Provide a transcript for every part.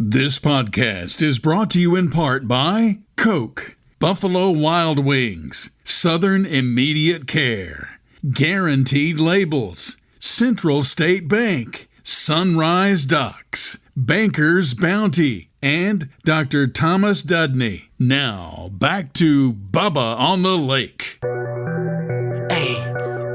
This podcast is brought to you in part by Coke, Buffalo Wild Wings, Southern Immediate Care, Guaranteed Labels, Central State Bank, Sunrise Docks, Banker's Bounty, and Dr. Thomas Dudney. Now, back to Bubba on the Lake. Hey,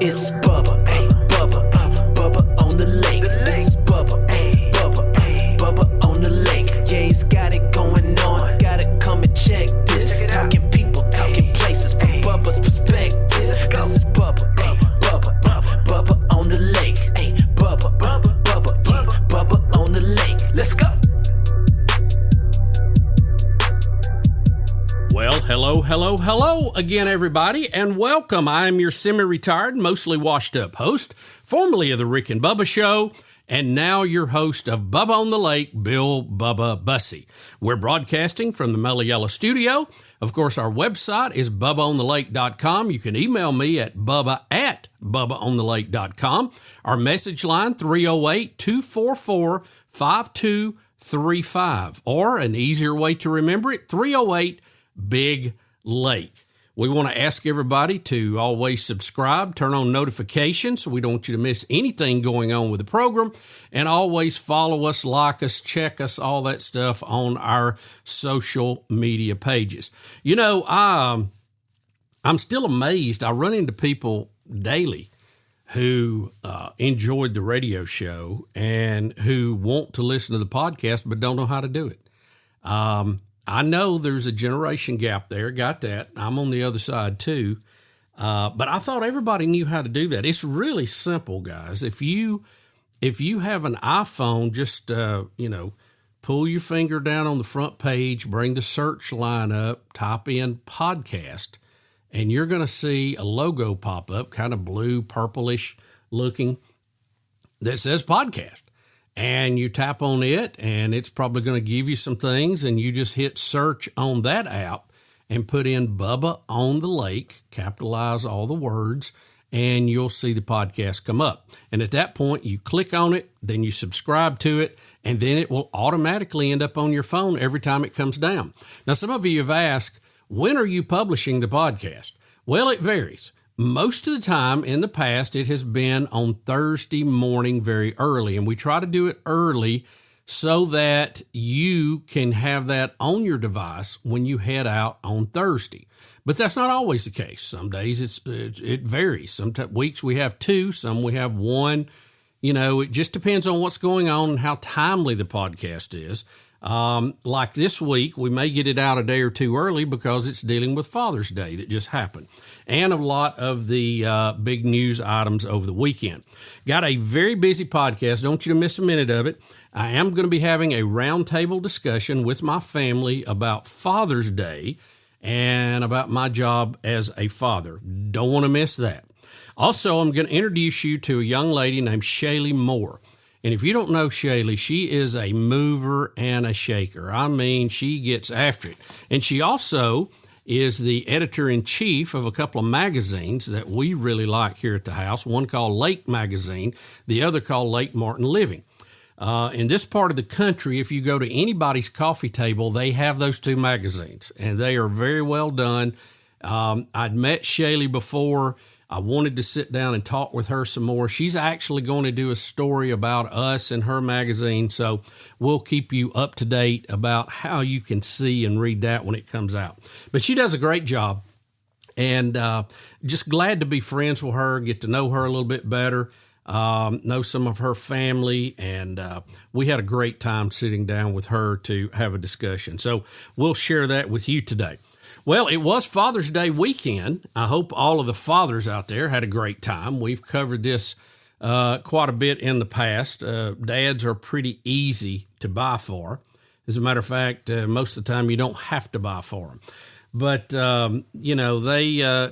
it's Bubba, hey, Bubba, Bubba on the lake. This is Bubba, hey, Bubba, Bubba on the lake. Yeah, he's got it going on, gotta come and check this. Talking people, talking places from Bubba's perspective. This is Bubba, hey, Bubba on the lake. Hey, Bubba, yeah, Bubba on the lake. Let's go. Well, hello again, everybody, and welcome. I am your semi-retired, mostly washed-up host, formerly of the Rick and Bubba Show, and now your host of Bubba on the Lake, Bill Bubba Bussey. We're broadcasting from the Mellow Yellow Studio. Of course, our website is bubbaonthelake.com. You can email me at bubba@bubbaonthelake.com. Our message line, 308-244-5235, or an easier way to remember it, 308 Big Lake. We want to ask everybody to always subscribe, turn on notifications so we don't want you to miss anything going on with the program, and always follow us, like us, check us, all that stuff on our social media pages. You know, I'm still amazed. I run into people daily who enjoyed the radio show and who want to listen to the podcast but don't know how to do it. I know there's a generation gap there. Got that. I'm on the other side too. But I thought everybody knew how to do that. It's really simple, guys. If you have an iPhone, just, pull your finger down on the front page, bring the search line up, type in podcast, and you're going to see a logo pop up, kind of blue, purplish looking, that says podcast. And you tap on it, and it's probably going to give you some things, and you just hit search on that app and put in Bubba on the Lake, capitalize all the words, and you'll see the podcast come up. And at that point, you click on it, then you subscribe to it, and then it will automatically end up on your phone every time it comes down. Now, some of you have asked, when are you publishing the podcast? Well, it varies. Most of the time in the past, it has been on Thursday morning very early, and we try to do it early so that you can have that on your device when you head out on Thursday. But that's not always the case. Some days it varies. Some weeks we have two, some we have one. You know, it just depends on what's going on and how timely the podcast is. Like this week, we may get it out a day or two early because it's dealing with Father's Day that just happened, and a lot of the big news items over the weekend. Got a very busy podcast. Don't you miss a minute of it. I am going to be having a roundtable discussion with my family about Father's Day and about my job as a father. Don't want to miss that. Also, I'm going to introduce you to a young lady named Shaylee Moore. And if you don't know Shaylee, she is a mover and a shaker. I mean, she gets after it. And she also is the editor-in-chief of a couple of magazines that we really like here at the house, one called Lake Magazine, the other called Lake Martin Living. In this part of the country, if you go to anybody's coffee table, they have those two magazines, and they are very well done. I'd met Shaylee before. I wanted to sit down and talk with her some more. She's actually going to do a story about us in her magazine, so we'll keep you up to date about how you can see and read that when it comes out. But she does a great job, and just glad to be friends with her, get to know her a little bit better, know some of her family, and we had a great time sitting down with her to have a discussion. So we'll share that with you today. Well, it was Father's Day weekend. I hope all of the fathers out there had a great time. We've covered this quite a bit in the past. Dads are pretty easy to buy for. As a matter of fact, most of the time you don't have to buy for them. But,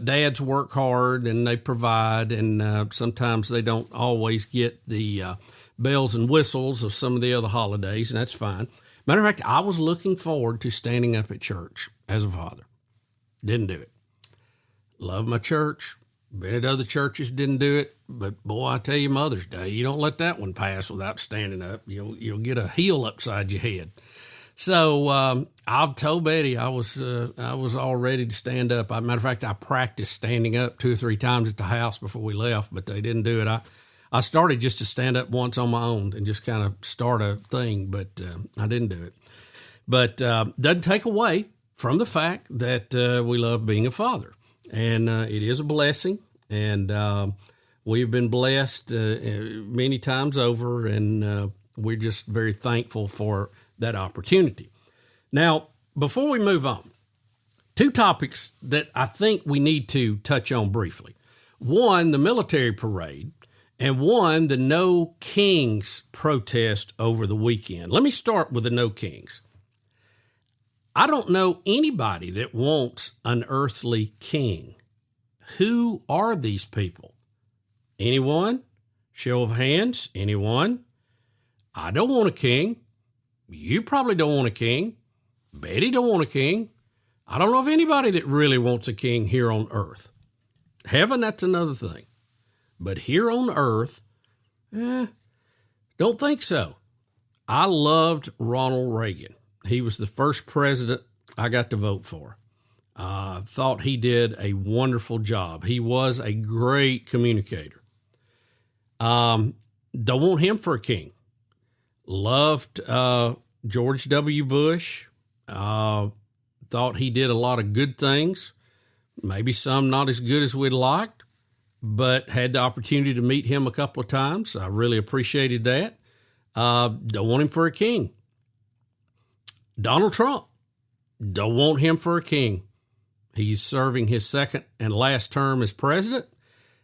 dads work hard and they provide, and sometimes they don't always get the bells and whistles of some of the other holidays, and that's fine. Matter of fact, I was looking forward to standing up at church as a father. Didn't do it. Love my church. Been at other churches, didn't do it. But boy, I tell you, Mother's Day, you don't let that one pass without standing up. You'll get a heel upside your head. So I've told Betty I was all ready to stand up. As a matter of fact, I practiced standing up 2 or 3 times at the house before we left, but they didn't do it. I started just to stand up once on my own and just kind of start a thing, but I didn't do it. But doesn't take away from the fact that we love being a father. And it is a blessing, and we've been blessed many times over, and we're just very thankful for that opportunity. Now, before we move on, 2 topics that I think we need to touch on briefly. One, the military parade, and one, the No Kings protest over the weekend. Let me start with the No Kings. I don't know anybody that wants an earthly king. Who are these people? Anyone? Show of hands? Anyone? I don't want a king. You probably don't want a king. Betty don't want a king. I don't know of anybody that really wants a king here on earth. Heaven, that's another thing. But here on earth, don't think so. I loved Ronald Reagan. He was the first president I got to vote for. Thought he did a wonderful job. He was a great communicator. Don't want him for a king. Loved George W. Bush. Thought he did a lot of good things. Maybe some not as good as we'd liked, but had the opportunity to meet him a couple of times. I really appreciated that. Don't want him for a king. Donald Trump. Don't want him for a king. He's serving his second and last term as president,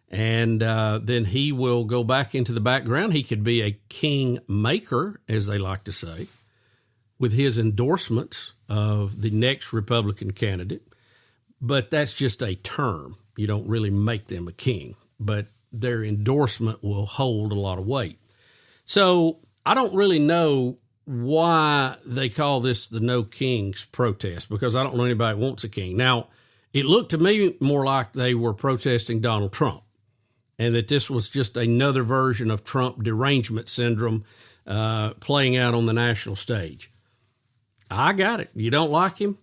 and then he will go back into the background. He could be a king maker, as they like to say, with his endorsements of the next Republican candidate. But that's just a term. You don't really make them a king, but their endorsement will hold a lot of weight. So I don't really know why they call this the No Kings protest, because I don't know anybody that wants a king. Now, it looked to me more like they were protesting Donald Trump, and that this was just another version of Trump derangement syndrome playing out on the national stage. I got it. You don't like him?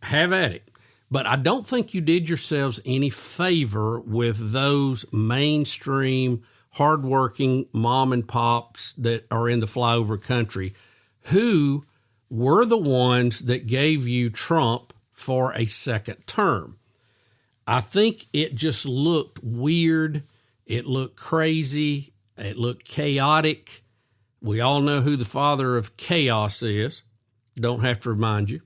Have at it. But I don't think you did yourselves any favor with those mainstream, hardworking mom and pops that are in the flyover country who were the ones that gave you Trump for a second term. I think it just looked weird. It looked crazy. It looked chaotic. We all know who the father of chaos is. Don't have to remind you.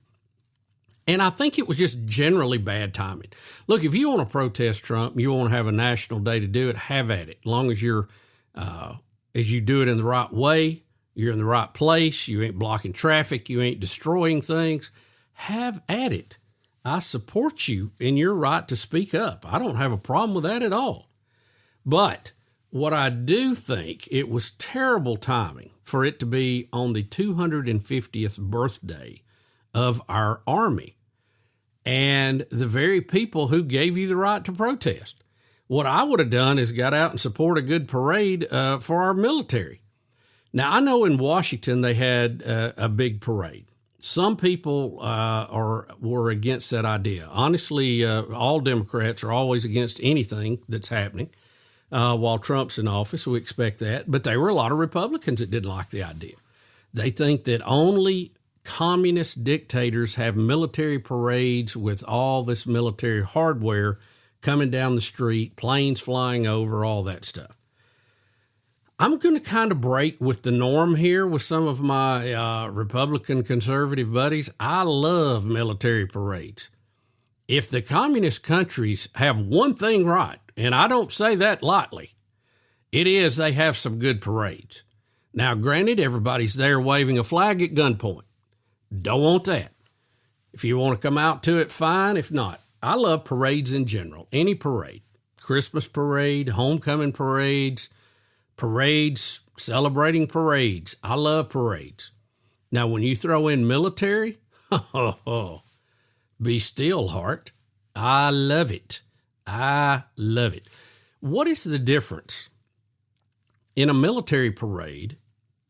And I think it was just generally bad timing. Look, if you want to protest Trump, you want to have a national day to do it, have at it. As long as as you do it in the right way, you're in the right place, you ain't blocking traffic, you ain't destroying things, have at it. I support you in your right to speak up. I don't have a problem with that at all. But what I do think, it was terrible timing for it to be on the 250th birthday of our Army and the very people who gave you the right to protest. What I would have done is got out and support a good parade for our military. Now, I know in Washington they had a big parade. Some people were against that idea. Honestly, all Democrats are always against anything that's happening while Trump's in office. We expect that. But there were a lot of Republicans that didn't like the idea. They think that only communist dictators have military parades with all this military hardware coming down the street, planes flying over, all that stuff. I'm going to kind of break with the norm here with some of my Republican conservative buddies. I love military parades. If the communist countries have one thing right, and I don't say that lightly, it is they have some good parades. Now, granted, everybody's there waving a flag at gunpoint. Don't want that. If you want to come out to it, fine. If not, I love parades in general. Any parade. Christmas parade, homecoming parades, parades, celebrating parades. I love parades. Now, when you throw in military, be still, heart. I love it. I love it. What is the difference in a military parade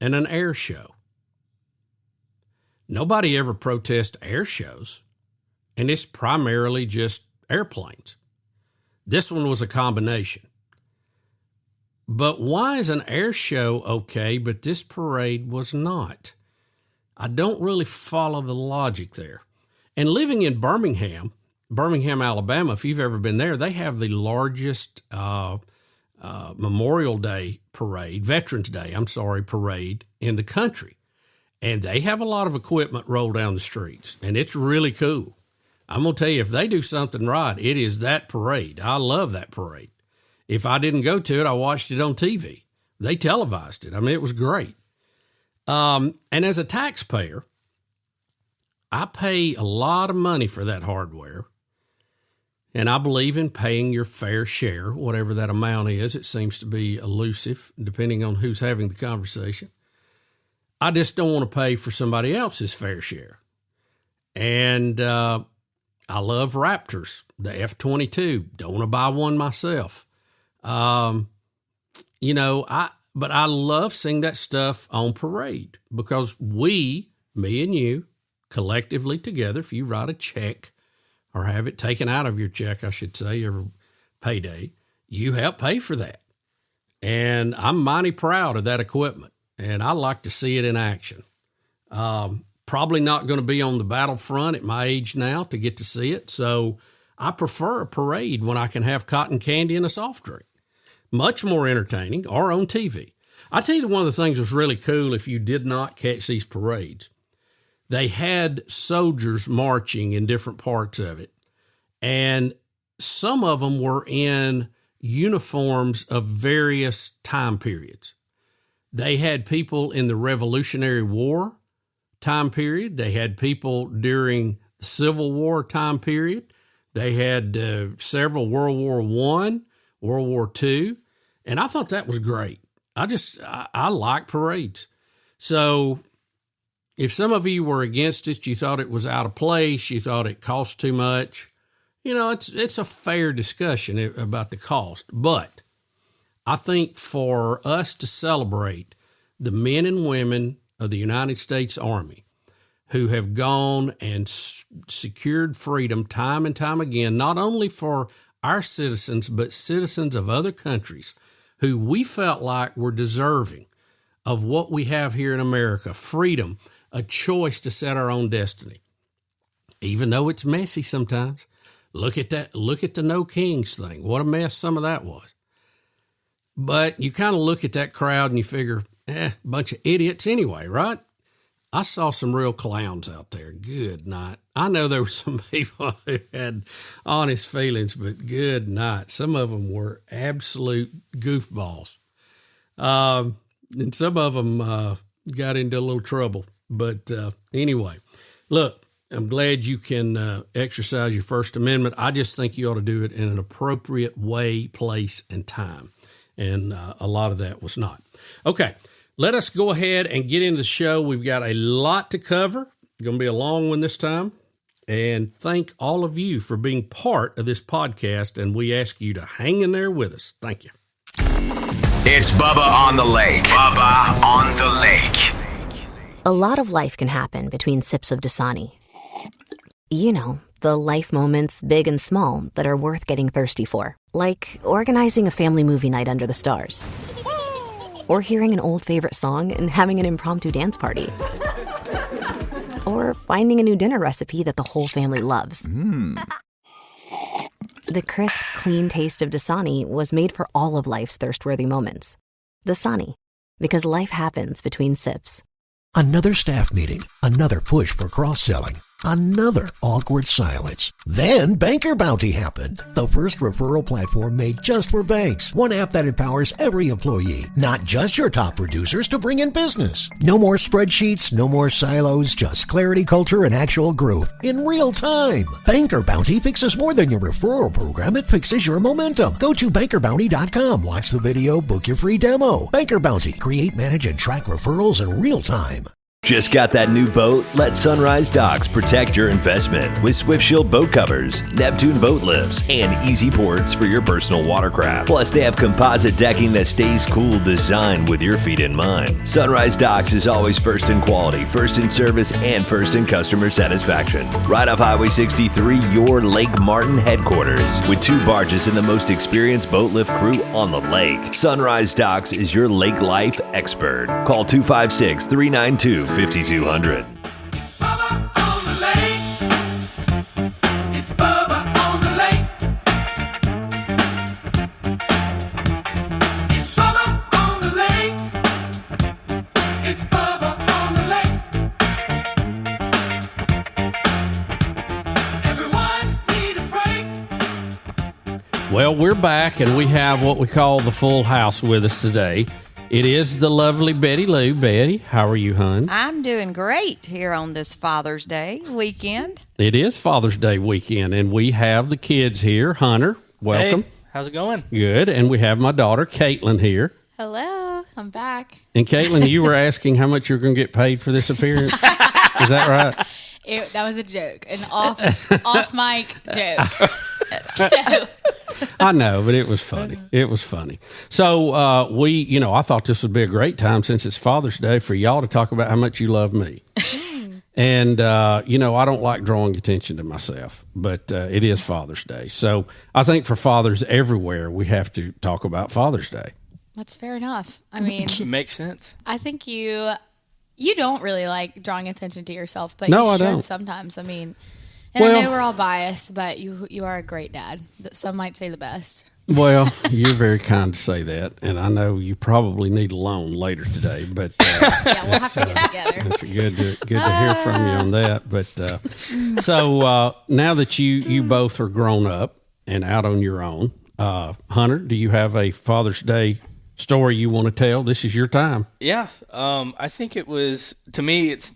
and an air show? Nobody ever protests air shows, and it's primarily just airplanes. This one was a combination. But why is an air show okay, but this parade was not? I don't really follow the logic there. And living in Birmingham, Alabama, if you've ever been there, they have the largest Memorial Day parade, Veterans Day, parade in the country. And they have a lot of equipment roll down the streets, and it's really cool. I'm going to tell you, if they do something right, it is that parade. I love that parade. If I didn't go to it, I watched it on TV. They televised it. I mean, it was great. And as a taxpayer, I pay a lot of money for that hardware, and I believe in paying your fair share, whatever that amount is. It seems to be elusive, depending on who's having the conversation. I just don't want to pay for somebody else's fair share. And I love Raptors, the F-22. Don't want to buy one myself. But I love seeing that stuff on parade because we, me and you, collectively together, if you write a check or have it taken out of your check, I should say, every payday, you help pay for that. And I'm mighty proud of that equipment, and I like to see it in action. Probably not going to be on the battlefront at my age now to get to see it, so I prefer a parade when I can have cotton candy and a soft drink. Much more entertaining, or on TV. I tell you, one of the things that was really cool if you did not catch these parades. They had soldiers marching in different parts of it, and some of them were in uniforms of various time periods. They had people in the Revolutionary War time period. They had people during the Civil War time period. They had several World War I, World War II, and I thought that was great. I like parades. So if some of you were against it, you thought it was out of place, you thought it cost too much, it's a fair discussion about the cost. But I think for us to celebrate the men and women of the United States Army who have gone and secured freedom time and time again, not only for our citizens, but citizens of other countries who we felt like were deserving of what we have here in America, freedom, a choice to set our own destiny. Even though it's messy sometimes. Look at that. Look at the No Kings thing. What a mess some of that was. But you kind of look at that crowd and you figure, bunch of idiots anyway, right? I saw some real clowns out there. Good night. I know there were some people who had honest feelings, but good night. Some of them were absolute goofballs. And some of them got into a little trouble. But anyway, look, I'm glad you can exercise your First Amendment. I just think you ought to do it in an appropriate way, place, and time. And a lot of that was not. Okay, let us go ahead and get into the show. We've got a lot to cover. It's going to be a long one this time. And thank all of you for being part of this podcast. And we ask you to hang in there with us. Thank you. It's Bubba on the Lake. Bubba on the Lake. A lot of life can happen between sips of Dasani. You know, the life moments, big and small, that are worth getting thirsty for. Like organizing a family movie night under the stars. Or hearing an old favorite song and having an impromptu dance party. Or finding a new dinner recipe that the whole family loves. The crisp, clean taste of Dasani was made for all of life's thirst-worthy moments. Dasani, because life happens between sips. Another staff meeting, another push for cross-selling, another awkward silence. Then Banker Bounty happened. The first referral platform made just for banks. One app that empowers every employee, not just your top producers, to bring in business. No more spreadsheets, no more silos, just clarity, culture, and actual growth in real time. Banker Bounty fixes more than your referral program. It fixes your momentum. Go to bankerbounty.com, watch the video, book your free demo. Banker Bounty, create, manage, and track referrals in real time. Just got that new boat? Let Sunrise Docks protect your investment with Swift Shield boat covers, Neptune boat lifts, and easy ports for your personal watercraft. Plus, they have composite decking that stays cool, designed with your feet in mind. Sunrise Docks is always first in quality, first in service, and first in customer satisfaction. Right off Highway 63, your Lake Martin headquarters, with 2 barges and the most experienced boat lift crew on the lake. Sunrise Docks is your lake life expert. Call 256-392-5200. Bubba on the lake. It's Bubba on the lake. It's Bubba on the lake. It's Bubba on the lake. Everyone need a break. Well, we're back, and we have what we call the full house with us today. It is the lovely Betty Lou. Betty, how are you, hon? I'm doing great here on this Father's Day weekend. It is Father's Day weekend, and we have the kids here. Hunter, welcome. Hey, how's it going? Good. And we have my daughter, Caitlin, here. Hello, I'm back. And Caitlin, you were asking how much you're going to get paid for this appearance. Is that right? That was a joke, an off mic joke. So I know, but it was funny. It was funny. So I thought this would be a great time since it's Father's Day for y'all to talk about how much you love me. And, I don't like drawing attention to myself, but it is Father's Day. So I think for fathers everywhere, we have to talk about Father's Day. that's fair enough. I mean, Makes sense. I think you don't really like drawing attention to yourself, but No, you I should don't. sometimes. I mean, and I know we're all biased, but you are a great dad. Some might say the best. Well, you're very kind to say that, and I know you probably need a loan later today. But Yeah, we'll have to get together. it's good to hear from you on that. But so now that you both are grown up and out on your own, Hunter, do you have a Father's Day story you want to tell? This is your time. Yeah. I think it was, to me, it's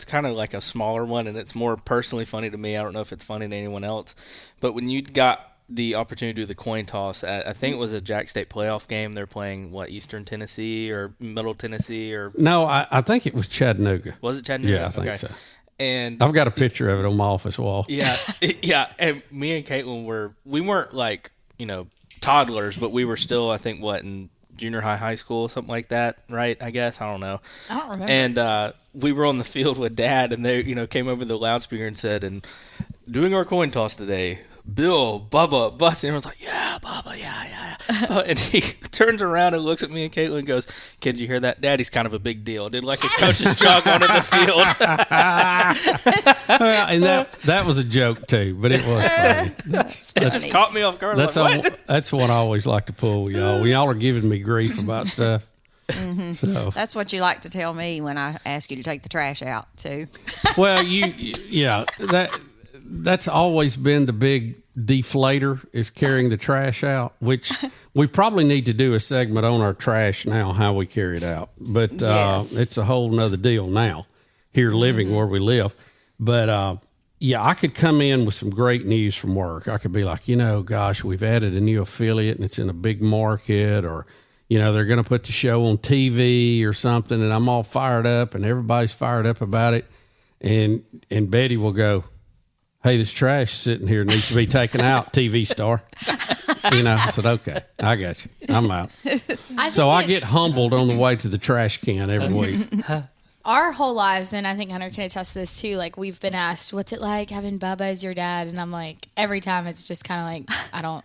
kind of like a smaller one, and it's more personally funny to me. I don't know if it's funny to anyone else, but when you got the opportunity to do the coin toss at, I think it was a Jack State playoff game. They're playing Eastern Tennessee or Middle Tennessee or No, I think it was Chattanooga. Was it Chattanooga? Yeah, I think so. And I've got a picture of it on my office wall. yeah, yeah. And me and Caitlin we weren't like toddlers, but we were still, I think, in junior high school, something like that, right? I guess, I don't know. I don't remember. And we were on the field with Dad, and they came over the loudspeaker and said, "And doing our coin toss today, Bill, Bubba, Bus." And everyone's like, "Yeah, Bubba, yeah." And he turns around and looks at me and Caitlin and goes, "Kids, you hear that? Daddy's kind of a big deal." Did like a coach's jog onto the field. Well, and that was a joke too, but it was funny. It caught me off guard. That's What? that's what I always like to pull with y'all. When y'all are giving me grief about stuff. Mm-hmm. So That's what you like to tell me when I ask you to take the trash out, too. well, that's always been the big deflator is carrying the trash out, which we probably need to do a segment on our trash now, how we carry it out. But Yes. it's a whole nother deal now here living where we live. But I could come in with some great news from work. I could be like, gosh, we've added a new affiliate and it's in a big market, or, they're going to put the show on TV or something, and I'm all fired up and everybody's fired up about it. And Betty will go, "Hey, this trash sitting here needs to be taken out, TV star." I said, "Okay, I got you. I'm out." So I get humbled on the way to the trash can every week. Our whole lives, and I think Hunter can attest to this too, like we've been asked, "What's it like having Bubba as your dad?" And I'm like, every time it's just kind of like,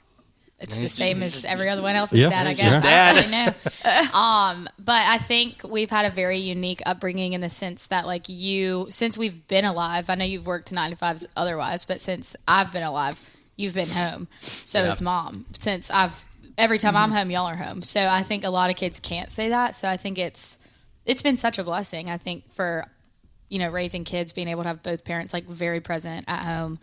it's the same as every other one else's dad, I guess. Yeah. I don't really know. But I think we've had a very unique upbringing in the sense that since we've been alive, I know you've worked 9 to 5s otherwise, but since I've been alive, you've been home. So has Mom. Every time I'm home, y'all are home. So I think a lot of kids can't say that. So I think it's been such a blessing, I think, for, raising kids, being able to have both parents very present at home.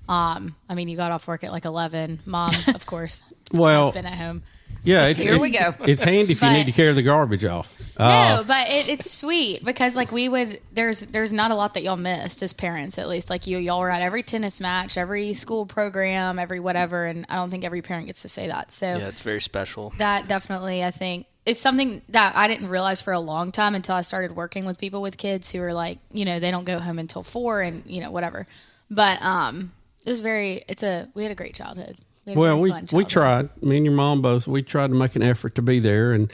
You got off work at 11. Mom, of course, has been at home. Yeah, Here we go. It's handy if you need to carry the garbage off. No, but it's sweet because there's not a lot that y'all missed as parents, at least. Y'all were at every tennis match, every school program, every whatever, and I don't think every parent gets to say that. So Yeah, it's very special. that definitely, I think, it's something that I didn't realize for a long time until I started working with people with kids who are like, you know, they don't go home until 4 and, you know, whatever. But it was we had a great childhood. We tried. Me and your mom both. We tried to make an effort to be there, and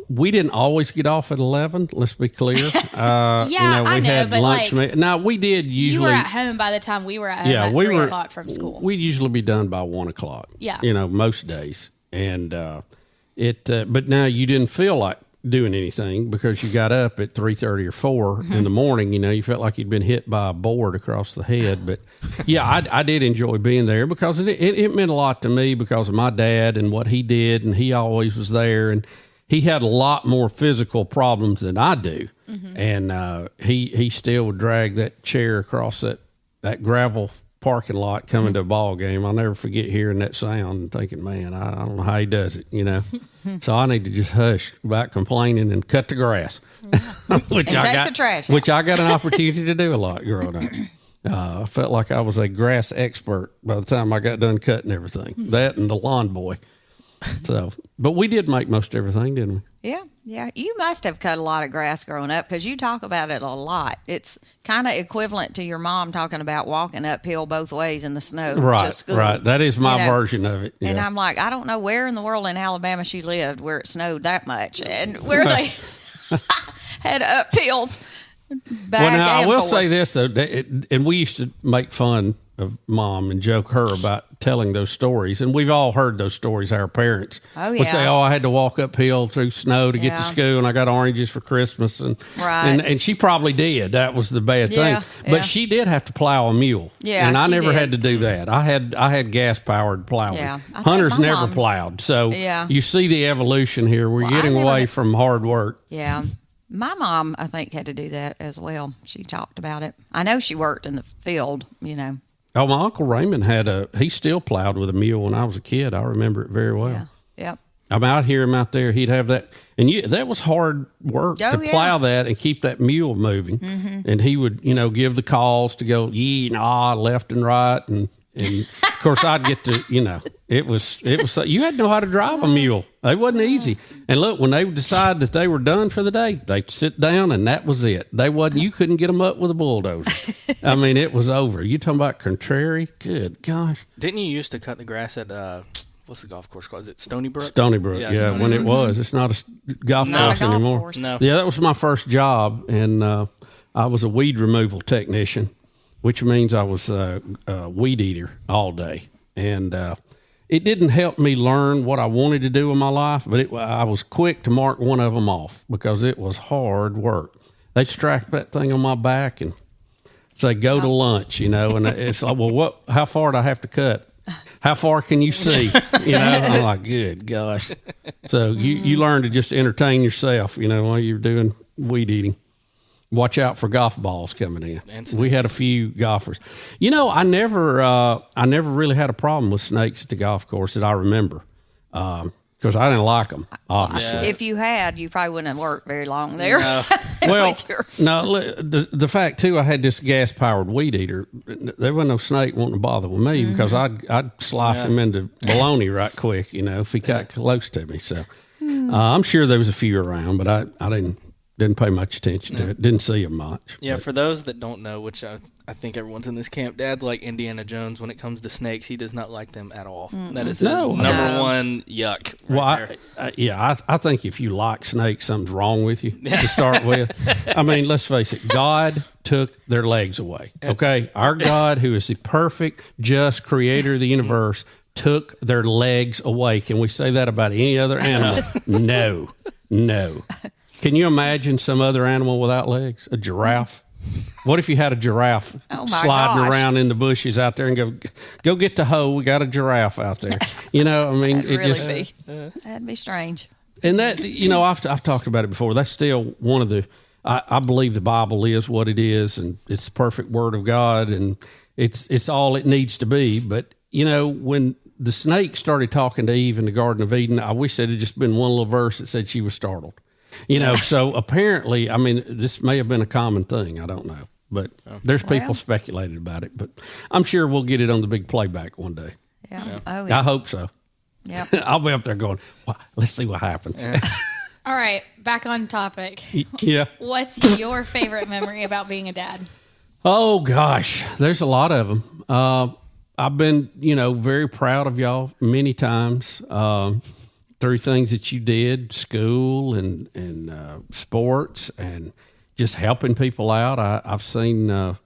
we didn't always get off at 11. Let's be clear. I know, but lunch. Now we did usually. You were at home by the time we were at home. At 3 o'clock from school. We'd usually be done by 1 o'clock. Yeah, you know, most days, and but now you didn't feel like doing anything because you got up at 3:30 or 4 in the morning. You know, you felt like you'd been hit by a board across the head. But yeah, I did enjoy being there because it meant a lot to me because of my dad and what he did, and he always was there, and he had a lot more physical problems than I do, and he still would drag that chair across that gravel parking lot coming to a ball game. I'll never forget hearing that sound and thinking, man, I don't know how he does it, you know. So I need to just hush about complaining and cut the grass, take the trash out. which I got an opportunity to do a lot growing up. I felt like I was a grass expert by the time I got done cutting everything. That and the lawn boy. So, but we did make most everything, didn't we? Yeah. You must have cut a lot of grass growing up because you talk about it a lot. It's kind of equivalent to your mom talking about walking uphill both ways in the snow to school. Right. That is my version of it. Yeah. And I'm like, I don't know where in the world in Alabama she lived where it snowed that much and where they had uphills. I will say this, though, and we used to make fun of Mom and joke her about telling those stories. And we've all heard those stories. Our parents would say, I had to walk uphill through snow to get to school, and I got oranges for Christmas. And she probably did. That was the bad thing. But she did have to plow a mule. Yeah, and I never did. had to do that. I had gas-powered plowing. Yeah. Hunters never plowed. So you see the evolution here. We're getting away from hard work. Yeah. My mom, I think, had to do that as well. She talked about it. I know she worked in the field, you know. Oh, my Uncle Raymond he still plowed with a mule when I was a kid. I remember it very well. Yeah. Yep. I'm out here, him out there. He'd have that. And that was hard work to plow that and keep that mule moving. Mm-hmm. And he would, you know, give the calls to go, nah, left and right. And of course, I'd get to, you know, it was you had to know how to drive a mule. It wasn't easy. And look, when they would decide that they were done for the day, they'd sit down and that was it. You couldn't get them up with a bulldozer. I mean, it was over. You talking about contrary? Good gosh. Didn't you used to cut the grass at, what's the golf course called? Is it Stony Brook? Stony Brook, yeah. When it was. It's not a golf course anymore. No. Yeah, that was my first job. And I was a weed removal technician, which means I was a weed eater all day. And it didn't help me learn what I wanted to do in my life, but I was quick to mark one of them off because it was hard work. They'd strap that thing on my back and say, go to lunch, you know, and it's like, well, how far do I have to cut? How far can you see? You know, I'm like, good gosh. So you learn to just entertain yourself, you know, while you're doing weed eating. Watch out for golf balls coming in. We had a few golfers. You know, I never really had a problem with snakes at the golf course that I remember because I didn't like them, obviously. If you had, you probably wouldn't have worked very long there. No. Well, the fact, too, I had this gas-powered weed eater. There wasn't no snake wanting to bother with me because I'd slice him into bologna right quick, you know, if he got close to me. So I'm sure there was a few around, but I didn't pay much attention to it. Didn't see them much. Yeah, but. For those that don't know, which I think everyone's in this camp, Dad's like Indiana Jones when it comes to snakes. He does not like them at all. That is his number one yuck. I think if you like snakes, something's wrong with you to start with. I mean, let's face it. God took their legs away. Okay? Our God, who is the perfect, just creator of the universe, took their legs away. Can we say that about any other animal? No. Can you imagine some other animal without legs? A giraffe? What if you had a giraffe sliding around in the bushes out there and go get the hoe? We got a giraffe out there. You know, I mean, that'd be strange. And that, you know, I've talked about it before. That's still one of the. I believe the Bible is what it is, and it's the perfect Word of God, and it's all it needs to be. But you know, when the snake started talking to Eve in the Garden of Eden, I wish it had just been one little verse that said she was startled. You know, so apparently, I mean, this may have been a common thing. I don't know. But there's people speculated about it. But I'm sure we'll get it on the big playback one day. Yeah. Oh, yeah. I hope so. Yep. I'll be up there going, well, let's see what happens. All right, back on topic. Yeah. What's your favorite memory about being a dad? Oh, gosh, there's a lot of them. I've been, very proud of y'all many times through things that you did, school and sports and just helping people out. I've seen, I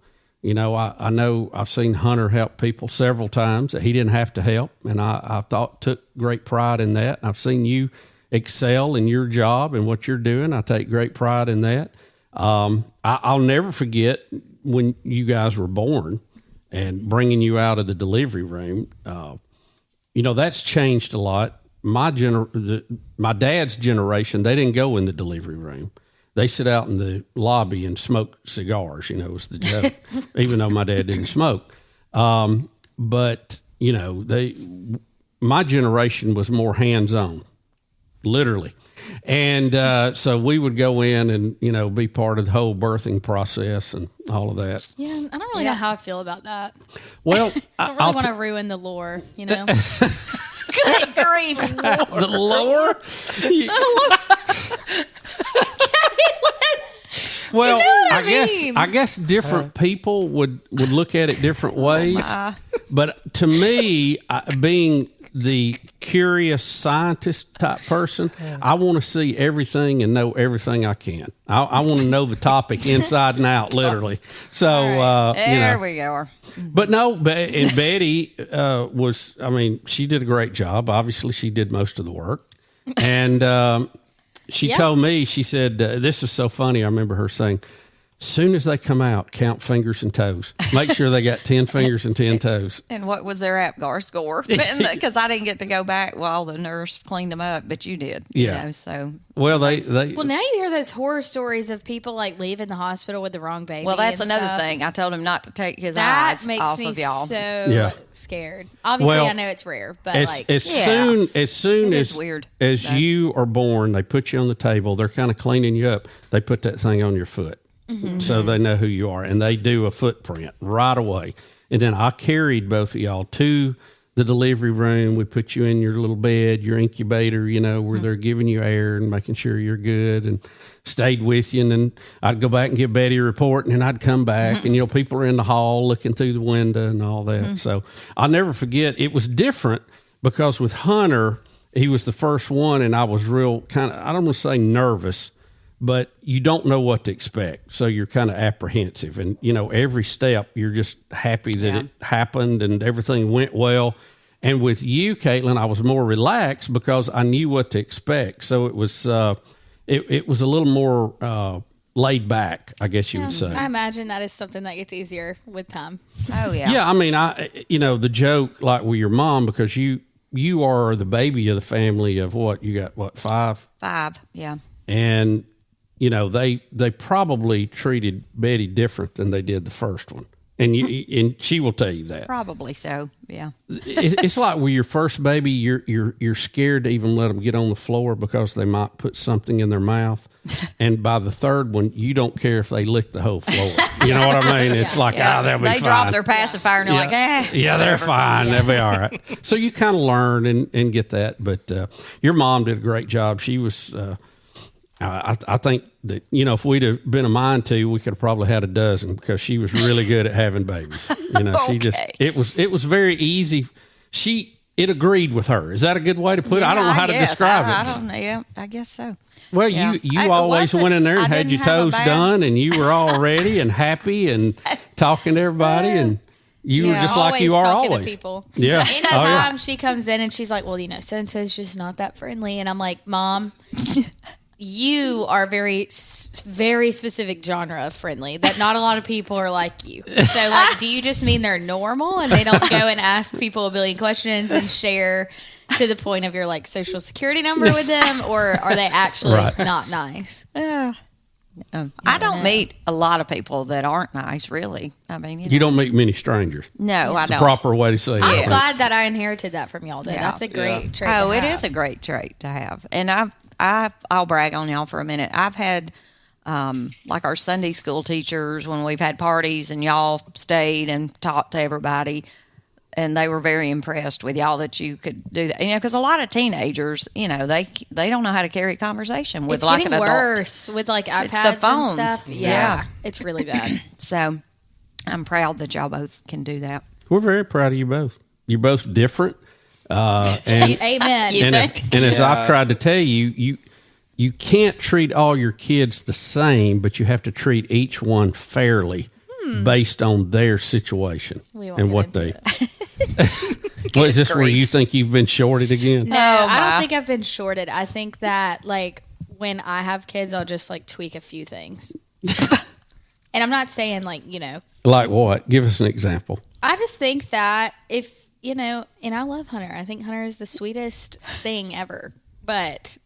know I've seen Hunter help people several times that he didn't have to help, and I took great pride in that. I've seen you excel in your job and what you're doing. I take great pride in that. I'll never forget when you guys were born and bringing you out of the delivery room. That's changed a lot. My dad's generation, they didn't go in the delivery room. They sit out in the lobby and smoke cigars, was the joke, even though my dad didn't smoke. But my generation was more hands-on, literally. And so we would go in and, be part of the whole birthing process and all of that. Yeah, I don't really know how I feel about that. Well, I don't really want to ruin the lore, Good grief. The lore? Well, I guess different people would look at it different ways. But to me, being the curious scientist type person, I want to see everything and know everything I can. I want to know the topic inside and out, literally. So, there we go. But no, and Betty she did a great job. Obviously, she did most of the work. And she told me, she said, this is so funny. I remember her saying, soon as they come out, count fingers and toes. Make sure they got 10 fingers and 10 toes. And what was their APGAR score? Because I didn't get to go back while the nurse cleaned them up, but you did. Yeah. So. Well, Well, now you hear those horror stories of people like leaving the hospital with the wrong baby. Well, that's and another stuff. thing. I told him not to take his That eyes makes off me of y'all. so scared. Obviously, I know it's rare, but as soon as weird, you are born, they put you on the table. They're kind of cleaning you up. They put that thing on your foot. Mm-hmm. So they know who you are, and they do a footprint right away. And then I carried both of y'all to the delivery room. We put you in your little bed, your incubator, where they're giving you air and making sure you're good, and stayed with you. And then I'd go back and give Betty a report, and then I'd come back, and people are in the hall looking through the window and all that. So I'll never forget. It was different because with Hunter, he was the first one, and I was real kind of, I don't want to say nervous, but you don't know what to expect. So you're kind of apprehensive. And, every step, you're just happy that it happened and everything went well. And with you, Caitlin, I was more relaxed because I knew what to expect. So it was it was a little more laid back, I guess you would say. I imagine that is something that gets easier with time. Oh, yeah. Yeah, I mean, the joke, like with your mom, because you are the baby of the family of what? You got, 5? 5, yeah. And they probably treated Betty different than they did the first one, and and she will tell you that. Probably so. Yeah. It's like with your first baby, you're scared to even let them get on the floor because they might put something in their mouth, and by the third one, you don't care if they lick the whole floor. You know what I mean? It's like they'll be fine. They drop their pacifier and they're like, yeah, they're fine. They'll be all right. So you kind of learn and get that. But your mom did a great job. She was. I think that, if we'd have been a mind to, we could have probably had a dozen because she was really good at having babies. She just, it was very easy. It agreed with her. Is that a good way to put it? I don't know how to describe it. I don't know. Yeah, I guess so. Well, you always went in there and had your toes done, and you were all ready and happy and talking to everybody, and you were just like you are always. To people. Yeah. Anytime she comes in and she's like, well, so-and-so's just not that friendly. And I'm like, Mom, you are very, very specific genre of friendly that not a lot of people are like you. So, do you just mean they're normal and they don't go and ask people a billion questions and share to the point of your, social security number with them? Or are they actually not nice? Yeah. I don't meet a lot of people that aren't nice, really. I mean, you don't meet many strangers. No, I don't. It's a proper way to say it. I'm glad that I inharited that from y'all. Yeah. That's a great trait. Oh, it is a great trait to have. And I'll brag on y'all for a minute. I've had, our Sunday school teachers, when we've had parties and y'all stayed and talked to everybody, And they were very impressed with y'all that you could do that. Because a lot of teenagers, they don't know how to carry a conversation with it's like an adult. Worse with like iPads it's the phones. and stuff. Yeah, it's really bad. So I'm proud that y'all both can do that. We're very proud of you both. You're both different. And, Amen. And as I've tried to tell you, you can't treat all your kids the same, but you have to treat each one fairly based on their situation and what they. What is this where you think you've been shorted again? No, I don't think I've been shorted. I think that like when I have kids, I'll just like tweak a few things. And I'm not saying like, Like what? Give us an example. I just think that if, and I love Hunter. I think Hunter is the sweetest thing ever. But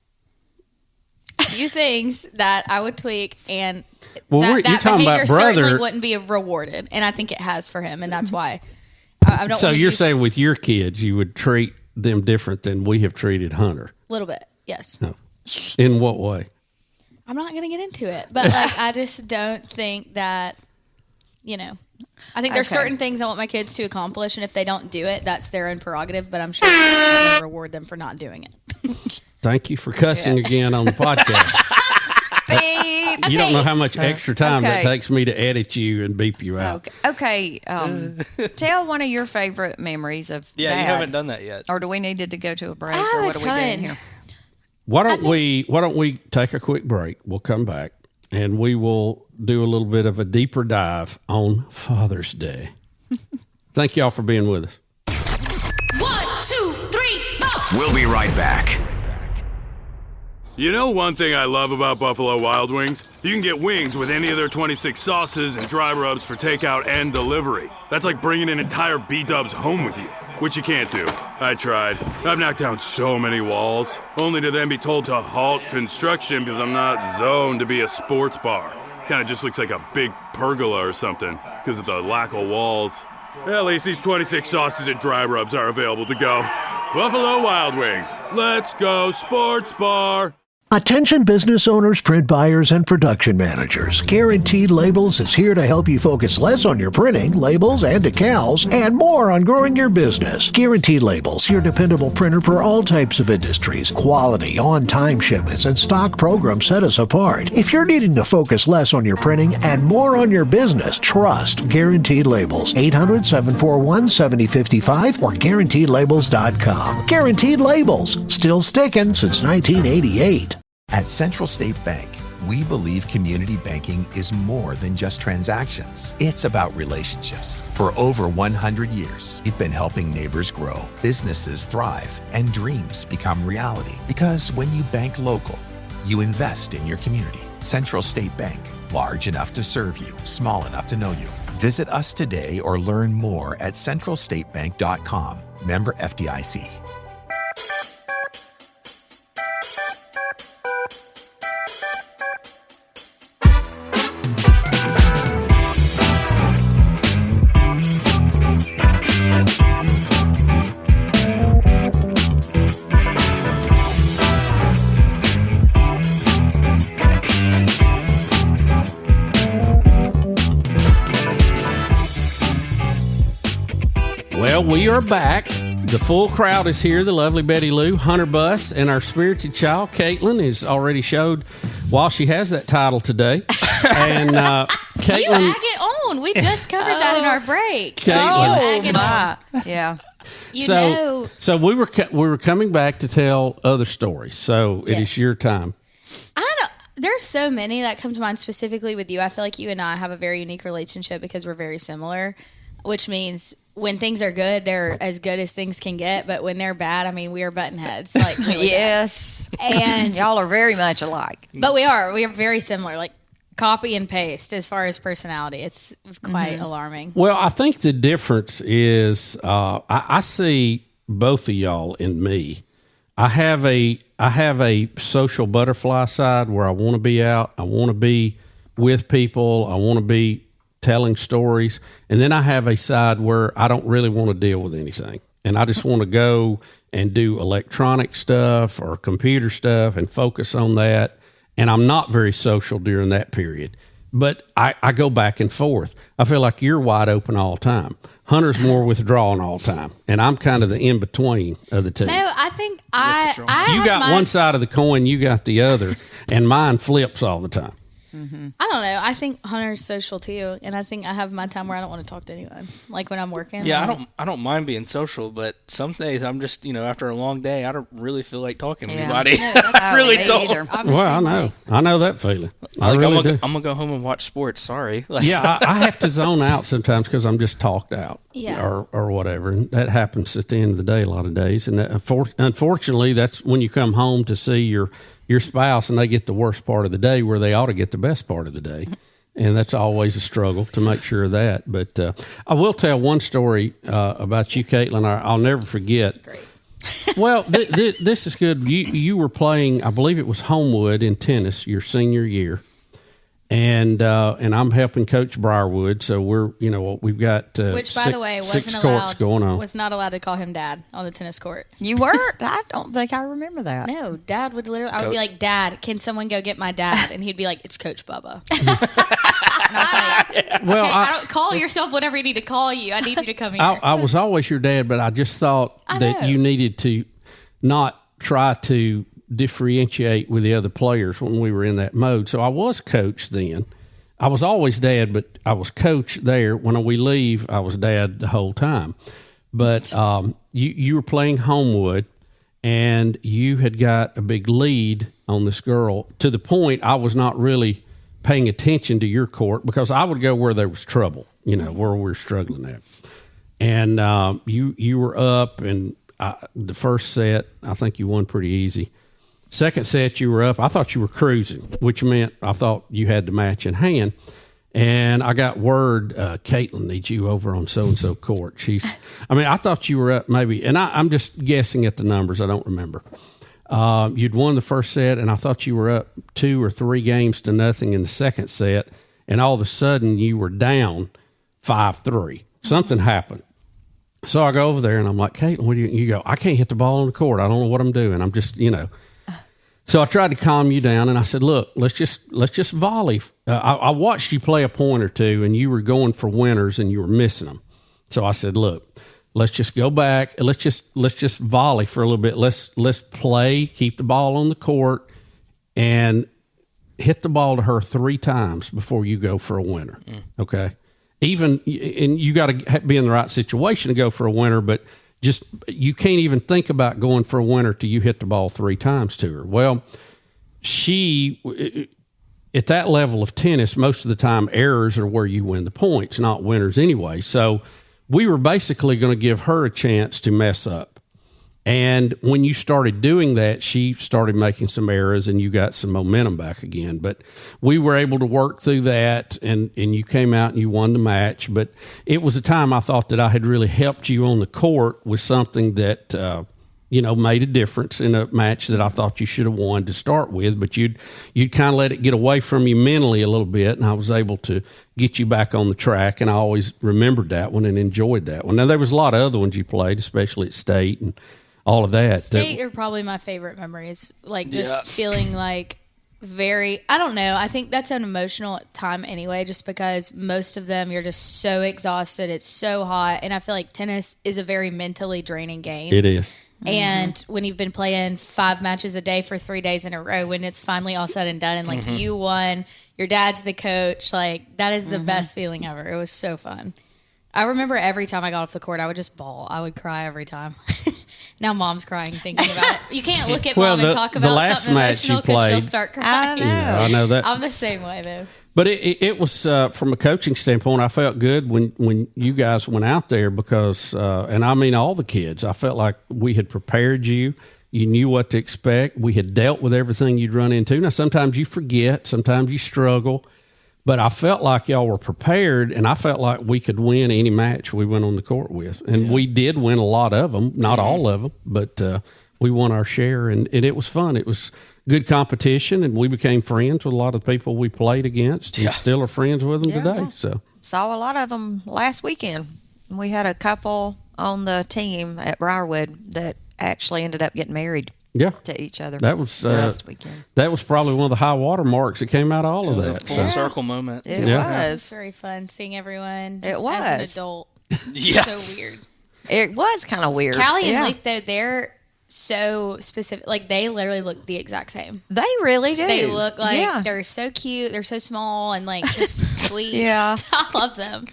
a few things that I would tweak and that talking behavior about brother, certainly wouldn't be rewarded. And I think it has for him. And that's why I don't So you're saying with your kids, you would treat them different than we have treated Hunter? A little bit, yes. No. In what way? I'm not going to get into it. But like, I just don't think that, I think there's certain things I want my kids to accomplish. And if they don't do it, that's their own prerogative. But I'm sure I'm going to reward them for not doing it. Thank you for cussing again on the podcast. You don't know how much extra time that takes me to edit you and beep you out. Okay. Tell one of your favorite memories of Dad. You haven't done that yet. Or do we need to go to a break? Or what are we doing here? Why don't we take a quick break? We'll come back and we will do a little bit of a deeper dive on Father's Day. Thank y'all for being with us. 1, 2, 3, 4. We'll be right back. You know one thing I love about Buffalo Wild Wings? You can get wings with any of their 26 sauces and dry rubs for takeout and delivery. That's like bringing an entire B-dubs home with you, which you can't do. I tried. I've knocked down so many walls, only to then be told to halt construction because I'm not zoned to be a sports bar. Kinda just looks like a big pergola or something because of the lack of walls. At least these 26 sauces and dry rubs are available to go. Buffalo Wild Wings. Let's go sports bar. Attention business owners, print buyers, and production managers. Guaranteed Labels is here to help you focus less on your printing, labels, and decals, and more on growing your business. Guaranteed Labels, your dependable printer for all types of industries. Quality, on-time shipments, and stock programs set us apart. If you're needing to focus less on your printing and more on your business, trust Guaranteed Labels. 800-741-7055 or GuaranteedLabels.com. Guaranteed Labels, still sticking since 1988. At Central State Bank, we believe community banking is more than just transactions. It's about relationships. For over 100 years, we've been helping neighbors grow, businesses thrive, and dreams become reality. Because when you bank local, you invest in your community. Central State Bank, large enough to serve you, small enough to know you. Visit us today or learn more at centralstatebank.com. Member FDIC. Well, we are back. The full crowd is here. The lovely Betty Lou, Hunter Buss, and our spirited child, Caitlin, has already showed while she has that title today. And Caitlin, you ag it on. We just covered that in our break. Caitlin, yeah. So we were coming back to tell other stories. So it is your time. I don't know. There's so many that come to mind specifically with you. I feel like you and I have a very unique relationship because we're very similar, which means when things are good, they're as good as things can get. But when they're bad, I mean, we are button heads. Like, really yes. Bad. And y'all are very much alike. But we are very similar. Like copy and paste as far as personality. It's quite alarming. Well, I think the difference is I see both of y'all in me. I have a social butterfly side where I want to be out. I want to be with people. I want to be telling stories. And then I have a side where I don't really want to deal with anything. And I just want to go and do electronic stuff or computer stuff and focus on that. And I'm not very social during that period. But I go back and forth. I feel like you're wide open all the time. Hunter's more withdrawing all the time, and I'm kind of the in between of the two. No, I think you got one side of the coin, you got the other, and mine flips all the time. Mm-hmm. I don't know. I think Hunter's social too, and I think I have my time where I don't want to talk to anyone, like when I'm working. Yeah, I don't mind being social, but some days I'm just after a long day, I don't really feel like talking to anybody. No, I really don't. I know that feeling. I'm gonna go home and watch sports. Sorry. Yeah, I have to zone out sometimes because I'm just talked out. Yeah. Or whatever. And that happens at the end of the day a lot of days, and unfortunately, that's when you come home to see your spouse and they get the worst part of the day where they ought to get the best part of the day. And that's always a struggle to make sure of that. But I will tell one story about you, Caitlin. I'll never forget. Great. Well, this is good. You were playing, I believe it was Homewood in tennis your senior year. And I'm helping Coach Briarwood, so we've got which, by the way, was not allowed to call him Dad on the tennis court. You weren't? I don't think I remember that. No, Dad would literally. I would be like, Dad, can someone go get my dad? And he'd be like, it's Coach Bubba. And I was like, well, okay, I don't call yourself whatever you need to call you. I need you to come here. I was always your dad, but I just thought that you needed to not try to differentiate with the other players when we were in that mode. So I was coach then. I was always dad, but I was coach there. When we leave, I was dad the whole time. But you were playing Homewood, and you had got a big lead on this girl to the point I was not really paying attention to your court because I would go where there was trouble, where we were struggling at. And you were up, and the first set, I think you won pretty easy. Second set, you were up. I thought you were cruising, which meant I thought you had the match in hand. And I got word, Caitlin needs you over on so-and-so court. I thought you were up maybe, and I'm just guessing at the numbers. I don't remember. You'd won the first set, and I thought you were up 2 or 3 games to nothing in the second set. And all of a sudden, you were down 5-3. Something happened. So I go over there, and I'm like, Caitlin, what do you go? I can't hit the ball on the court. I don't know what I'm doing. I'm just, So I tried to calm you down, and I said, look, let's just volley. I watched you play a point or two, and you were going for winners, and you were missing them. So I said, look, let's just go back. Let's just volley for a little bit. Let's play, keep the ball on the court, and hit the ball to her 3 times before you go for a winner, okay? And you got to be in the right situation to go for a winner, but just you can't even think about going for a winner till you hit the ball 3 times to her. Well, she, at that level of tennis, most of the time errors are where you win the points, not winners anyway. So we were basically going to give her a chance to mess up. And when you started doing that, she started making some errors and you got some momentum back again. But we were able to work through that, and you came out and you won the match. But it was a time I thought that I had really helped you on the court with something that, made a difference in a match that I thought you should have won to start with. But you'd kind of let it get away from you mentally a little bit, and I was able to get you back on the track. And I always remembered that one and enjoyed that one. Now, there was a lot of other ones you played, especially at State and all of that. State are probably my favorite memories. Feeling like I don't know. I think that's an emotional time anyway, just because most of them you're just so exhausted. It's so hot. And I feel like tennis is a very mentally draining game. It is. And when you've been playing 5 matches a day for 3 days in a row, when it's finally all said and done and you won, your dad's the coach, that is the best feeling ever. It was so fun. I remember every time I got off the court, I would just bawl. I would cry every time. Now Mom's crying thinking about it. You can't look at Mom and talk about something emotional because she'll start crying. I know that. I'm the same way, though. But it was, from a coaching standpoint, I felt good when you guys went out there because, and I mean all the kids, I felt like we had prepared you. You knew what to expect. We had dealt with everything you'd run into. Now, sometimes you forget. Sometimes you struggle. But I felt like y'all were prepared, and I felt like we could win any match we went on the court with. And we did win a lot of them, not all of them, but we won our share, and it was fun. It was good competition, and we became friends with a lot of people we played against and still are friends with them today. So saw a lot of them last weekend. We had a couple on the team at Briarwood that actually ended up getting married to each other. That was last weekend. That was probably one of the high water marks that came out of all of It was that. a full circle moment. It It was. was very fun seeing everyone. It was. As an adult. Yeah. So weird. It was kind of weird. Callie and Luke, though, they're so specific. Like, they literally look the exact same. They really do. They look like they're so cute. They're so small and, like, just sweet. Yeah. I love them.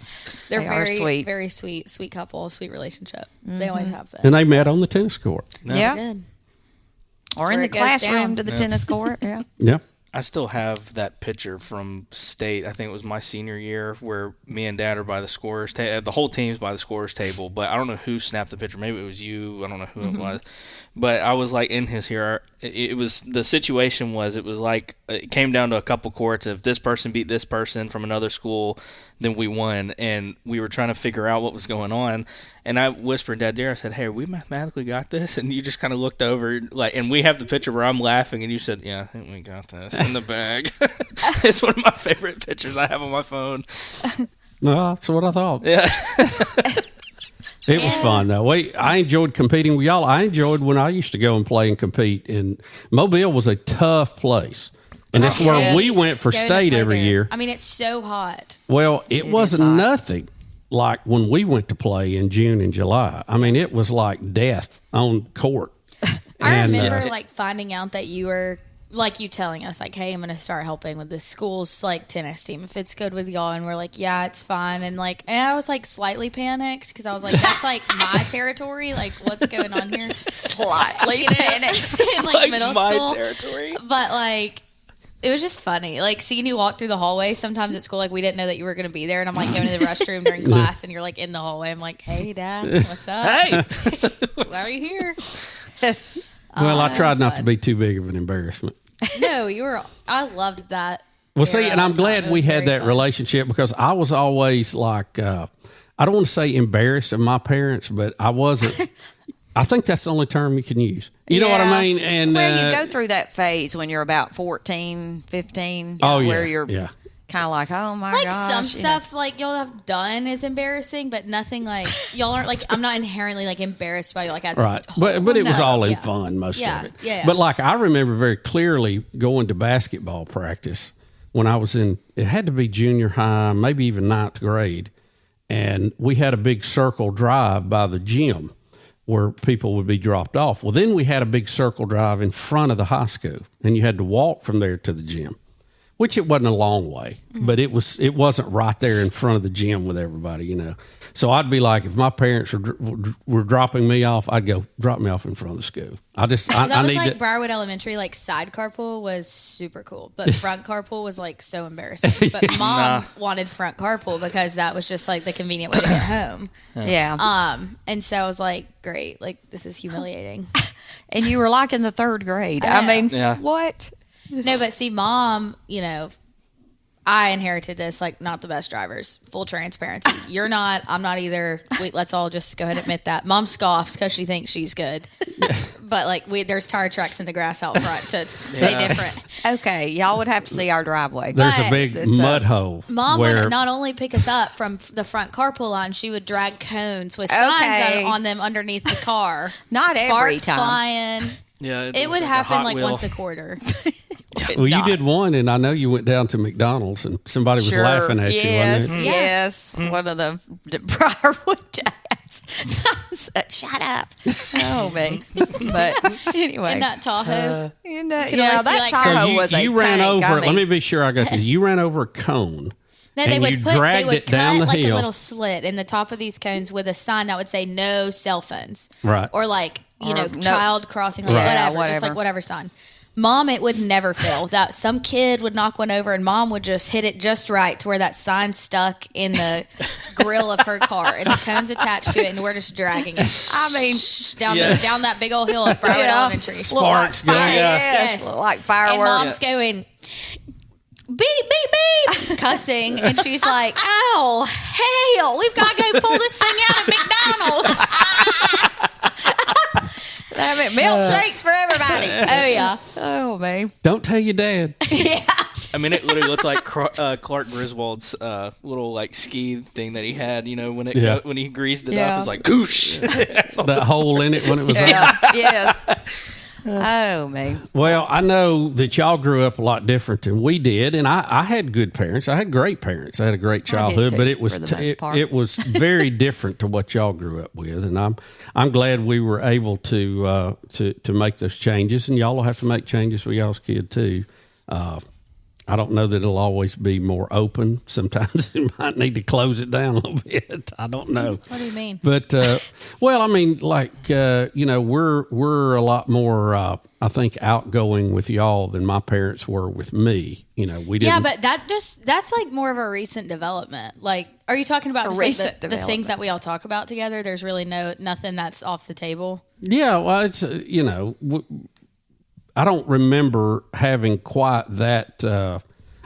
They're They are very sweet. very sweet couple, sweet relationship. They always have been. And they met on the tennis court. Yeah. They did. Or in where the it goes classroom down. to the tennis court. Yeah. Yeah. I still have that picture from state. I think it was my senior year where me and Dad are by the scorers table. The whole team's by the scorers table, but I don't know who snapped the picture. Maybe it was you. I don't know who it was. But I was like in his here. It was the situation was it was like it came down to a couple courts. If this person beat this person from another school, then we won. And we were trying to figure out what was going on. And I whispered, Dad, there. I said, "Hey, we mathematically got this." And you just kind of looked over, like, and we have the picture where I'm laughing, and you said, "Yeah, I think we got this in the bag." It's one of my favorite pictures I have on my phone. No, that's what I thought. Yeah. It was fun, though. I enjoyed competing with y'all. I enjoyed when I used to go and play and compete. And Mobile was a tough place. And that's where we went for Go to state play every there. year. I mean, it's so hot. Well, it is wasn't hot. nothing like when we went to play in June and July. I mean, it was like death on court. I remember like finding out that you were like you telling us like, "Hey, I'm going to start helping with the school's like tennis team if it's good with y'all." And we're like, "Yeah, it's fine." And like, and I was like slightly panicked because I was like, "That's like my territory. Like, what's going on here?" Slightly panicked in like middle my school. territory. But like, it was just funny. Like seeing you walk through the hallway sometimes at school, like we didn't know that you were going to be there. And I'm like going to the restroom during class and you're like in the hallway. I'm like, "Hey, Dad, what's up? Hey. Why are you here?" Well, I tried not to fun. be too big of an embarrassment. No, you were. I loved that. Well, see, era and I'm all the time. glad It we was had very that fun. relationship because I was always like, I don't want to say embarrassed of my parents, but I wasn't. I think that's the only term you can use. You know what I mean? And well, you go through that phase when you're about 14, 15. Oh, yeah, Where you're yeah. kind of like, oh my Like gosh. some you stuff like y'all have done is embarrassing, but nothing like y'all aren't like. I'm not inherently like embarrassed by you like as right, a whole. but it was No. all in Yeah. fun, most Yeah, of it. yeah. But like I remember very clearly going to basketball practice when I was in. It had to be junior high, maybe even ninth grade, and we had a big circle drive by the gym where people would be dropped off. Well, then we had a big circle drive in front of the high school, and you had to walk from there to the gym. Which it wasn't a long way, but it wasn't right there in front of the gym with everybody, you know. So I'd be like, if my parents were dropping me off, I'd go drop me off in front of the school. I That was need like to. Briarwood Elementary. Like side carpool was super cool, but front carpool was like so embarrassing. But Mom wanted front carpool because that was just like the convenient way to get home. Yeah. And so I was like, great, like this is humiliating. And you were like in the third grade. I I mean, Yeah. what? No, but see, Mom, you know, I inherited this, like, not the best drivers. Full transparency. You're not. I'm not either. Let's all just go ahead and admit that. Mom scoffs because she thinks she's good. But, like, there's tire tracks in the grass out front to say different. Okay, y'all would have to see our driveway. There's But a big it's mud hole. Mom where, would not only pick us up from the front carpool line, she would drag cones with signs Okay. on them underneath the car. Not Sparks every time. flying. Yeah, It would a happen Hot like Wheel. once a quarter. Well, you did one, and I know you went down to McDonald's, and somebody was laughing at you, Yes, wasn't it? yes. One of the Briarwood dads. Shut up. Oh, me. But anyway. In that Tahoe. In that, could yeah, only see, that like, Tahoe So was a you ran tank. over. I mean, Let me be sure I got this. You ran over a cone. No, and they would you put. They dragged would it down cut the like hill. a little slit in the top of these cones with a sign that would say "No cell phones," Right. Or like Or no no- child crossing, like Right. whatever, Yeah, just whatever. like whatever sign. Mom, it would never fail. That some kid would knock one over, and Mom would just hit it just right to where that sign stuck in the grill of her car, and the cones attached to it, and we're just dragging it. I mean, down that big old hill of Broward yeah, Elementary. look like Sparks going. yes, Yes. look like And fireworks. Mom's going, beep, beep, beep, cussing. And she's like, oh, hell, we've got to go pull this thing out of McDonald's. I mean, milkshakes for everybody. Oh, yeah. Oh, man. Don't tell your dad. Yeah. I mean, it literally looked like Clark Griswold's little like ski thing that he had. You know, when he greased it up, Yeah. it was like goosh. That hole in it when it was Yeah, out. yes. Oh, man. Well, I know that y'all grew up a lot different than we did, and I had good parents. I had great parents. I had a great childhood, but it was it was very different to what y'all grew up with, and I'm glad we were able to make those changes, and y'all will have to make changes with y'all's kid too. I don't know that it'll always be more open. Sometimes you might need to close it down a little bit. I don't know. What do you mean? But well, I mean, like we're a lot more, I think, outgoing with y'all than my parents were with me. We didn't. Yeah, but that's like more of a recent development. Like, are you talking about just like the things that we all talk about together? There's really nothing that's off the table. Yeah, well, it's I don't remember having quite that. I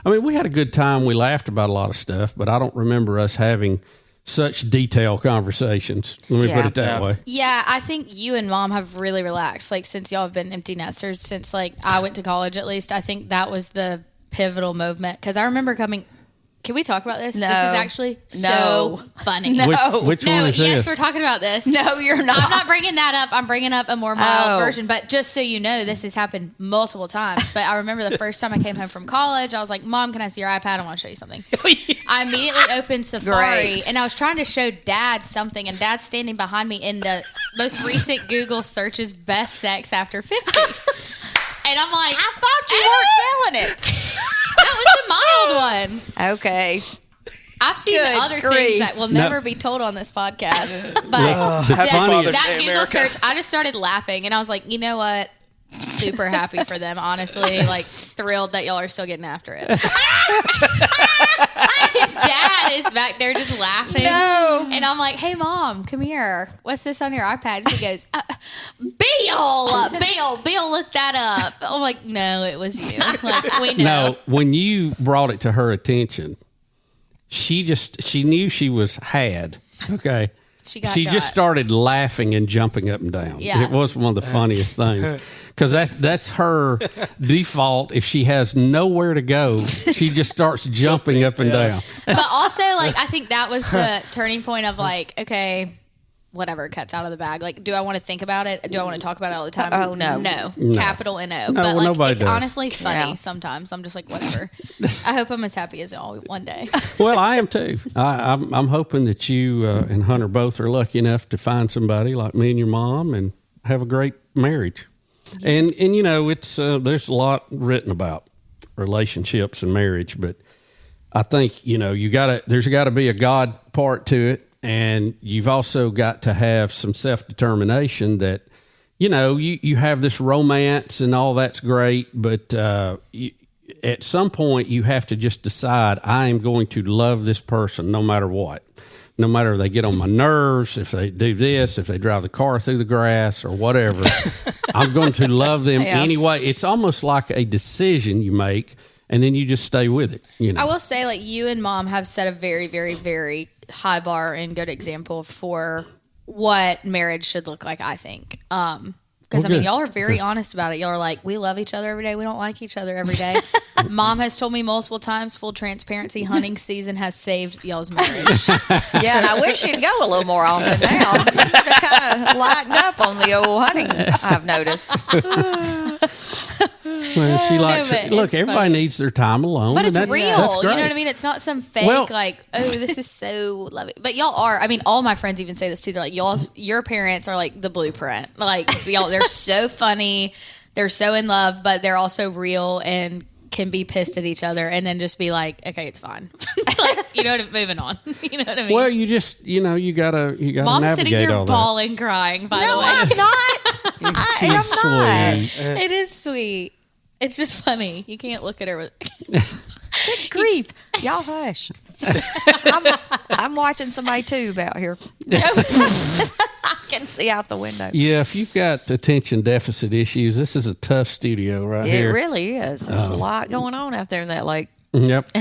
mean, we had a good time. We laughed about a lot of stuff, but I don't remember us having such detailed conversations. Let me put it that way. Yeah, I think you and Mom have really relaxed. Like, since y'all have been empty nesters, since like I went to college, at least, I think that was the pivotal movement. Because I remember coming. Can we talk about this? No. This is actually so funny. No. Which one is this? Yes, we're talking about this. No, you're not. I'm not bringing that up. I'm bringing up a more mild version. But just so you know, this has happened multiple times. But I remember the first time I came home from college, I was like, Mom, can I see your iPad? I want to show you something. I immediately opened Safari, and I was trying to show Dad something, and Dad's standing behind me in the most recent Google searches, best sex after 50. And I'm like, I thought you weren't telling it. That was the mild one. Okay. I've seen other things that will never be told on this podcast. But that Google search, I just started laughing, and I was like, you know what? Super happy for them, honestly. Like, thrilled that y'all are still getting after it. Dad is back there just laughing. No. And I'm like, hey, Mom, come here. What's this on your iPad? And she goes, Bill, look that up. I'm like, no, it was you. Like, we know. No, when you brought it to her attention, she knew she was had. Okay. She just started laughing and jumping up and down. Yeah. It was one of the funniest things. Because that's her default. If she has nowhere to go, she just starts jumping up and down. But also, like, I think that was the turning point of like, okay, whatever, cat's out of the bag. Like, do I want to think about it? Do I want to talk about it all the time? Oh, no. No. Capital N-O. No, but like, nobody it's does. honestly funny sometimes. I'm just like, whatever. I hope I'm as happy as y'all one day. Well, I am too. I'm hoping that you and Hunter both are lucky enough to find somebody like me and your mom and have a great marriage. And it's there's a lot written about relationships and marriage, but I think there's got to be a God part to it, and you've also got to have some self-determination that you have this romance and all that's great, but at some point you have to just decide, I am going to love this person no matter what. No matter if they get on my nerves, if they do this, if they drive the car through the grass or whatever, I'm going to love them anyway. It's almost like a decision you make, and then you just stay with it. I will say, like, you and Mom have set a very, very, very high bar and good example for what marriage should look like, I think. Because, y'all are very honest about it. Y'all are like, we love each other every day. We don't like each other every day. Mom has told me multiple times, full transparency, hunting season has saved y'all's marriage. Yeah, and I wish you'd go a little more often now. You're kind of lightened up on the old hunting, I've noticed. Well, she likes look, everybody funny. Needs their time alone. But it's real. You know what I mean? It's not some fake, this is so loving. But y'all are, all my friends even say this too. They're like, your parents are like the blueprint. Like, y'all, they're so funny. They're so in love, but they're also real and can be pissed at each other and then just be like, okay, it's fine. Moving on. You know what I mean? Well, you just, you gotta Mom's navigate sitting here all bawling, crying, by the way. No, I'm not. She's sweet. It is sweet. It's just funny. You can't look at her with... Good grief. Y'all hush. I'm watching somebody tube out here. I can see out the window. Yeah, if you've got attention deficit issues, this is a tough studio here. It really is. There's a lot going on out there in that lake. Yep.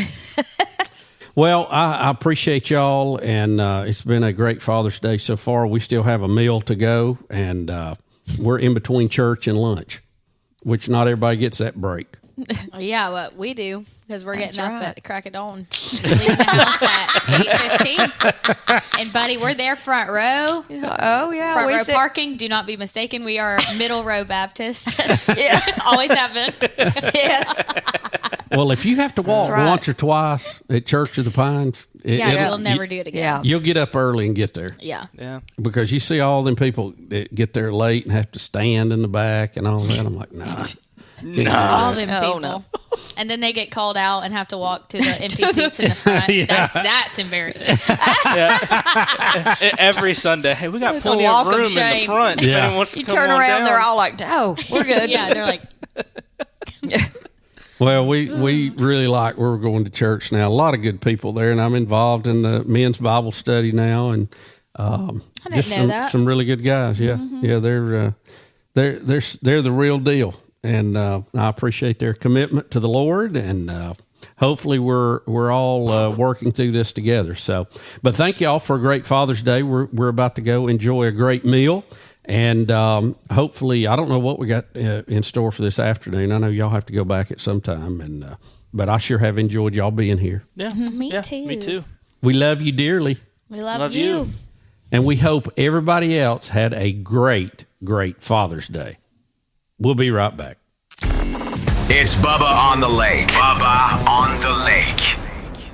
Well, I appreciate y'all, and it's been a great Father's Day so far. We still have a meal to go, and we're in between church and lunch, which not everybody gets that break. Yeah, what we do, because we're That's getting up right. at the crack of dawn. Leaving the house at 8:15. And, buddy, we're there front row. Oh, yeah. Front we row sit- parking. Do not be mistaken. We are middle row Baptist. Yeah. Always have been. Yes. Well, if you have to walk right. once or twice at Church of the Pines, We'll never do it again. Yeah. You'll get up early and get there. Yeah. Yeah. Because you see all them people that get there late and have to stand in the back and all that. I'm like, nah. All them people. no. And then they get called out and have to walk to the empty seats in the front. Yeah. That's embarrassing. Every Sunday, hey, we got It's plenty a of walk of room in the shame. front. Yeah. If anyone wants to You come turn on around, down. they're all like, "Oh, we're good." Yeah, they're like, Well, we really like where we're going to church now. A lot of good people there, and I'm involved in the men's Bible study now, and didn't know that. some really good guys. Yeah, yeah, they're the real deal, and I appreciate their commitment to the Lord, and hopefully we're all working through this together. So, but thank y'all for a great Father's Day. We're about to go enjoy a great meal. And hopefully, I don't know what we got in store for this afternoon. I know y'all have to go back at some time, and but I sure have enjoyed y'all being here. Yeah. Me Yeah, too. Me too. We love you dearly, we love Love you. you. and we hope everybody else had a great Father's Day. We'll be right back. It's Bubba on the Lake. Bubba on the Lake.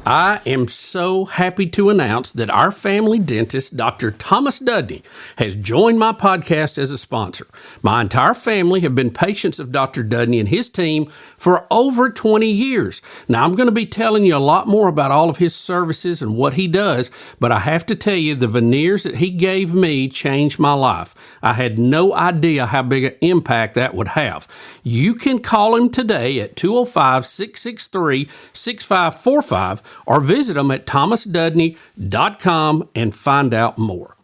I am so happy to announce that our family dentist, Dr. Thomas Dudney, has joined my podcast as a sponsor. My entire family have been patients of Dr. Dudney and his team for over 20 years. Now, I'm going to be telling you a lot more about all of his services and what he does, but I have to tell you, the veneers that he gave me changed my life. I had no idea how big an impact that would have. You can call him today at 205-663-6545 or visit them at thomasdudney.com and find out more.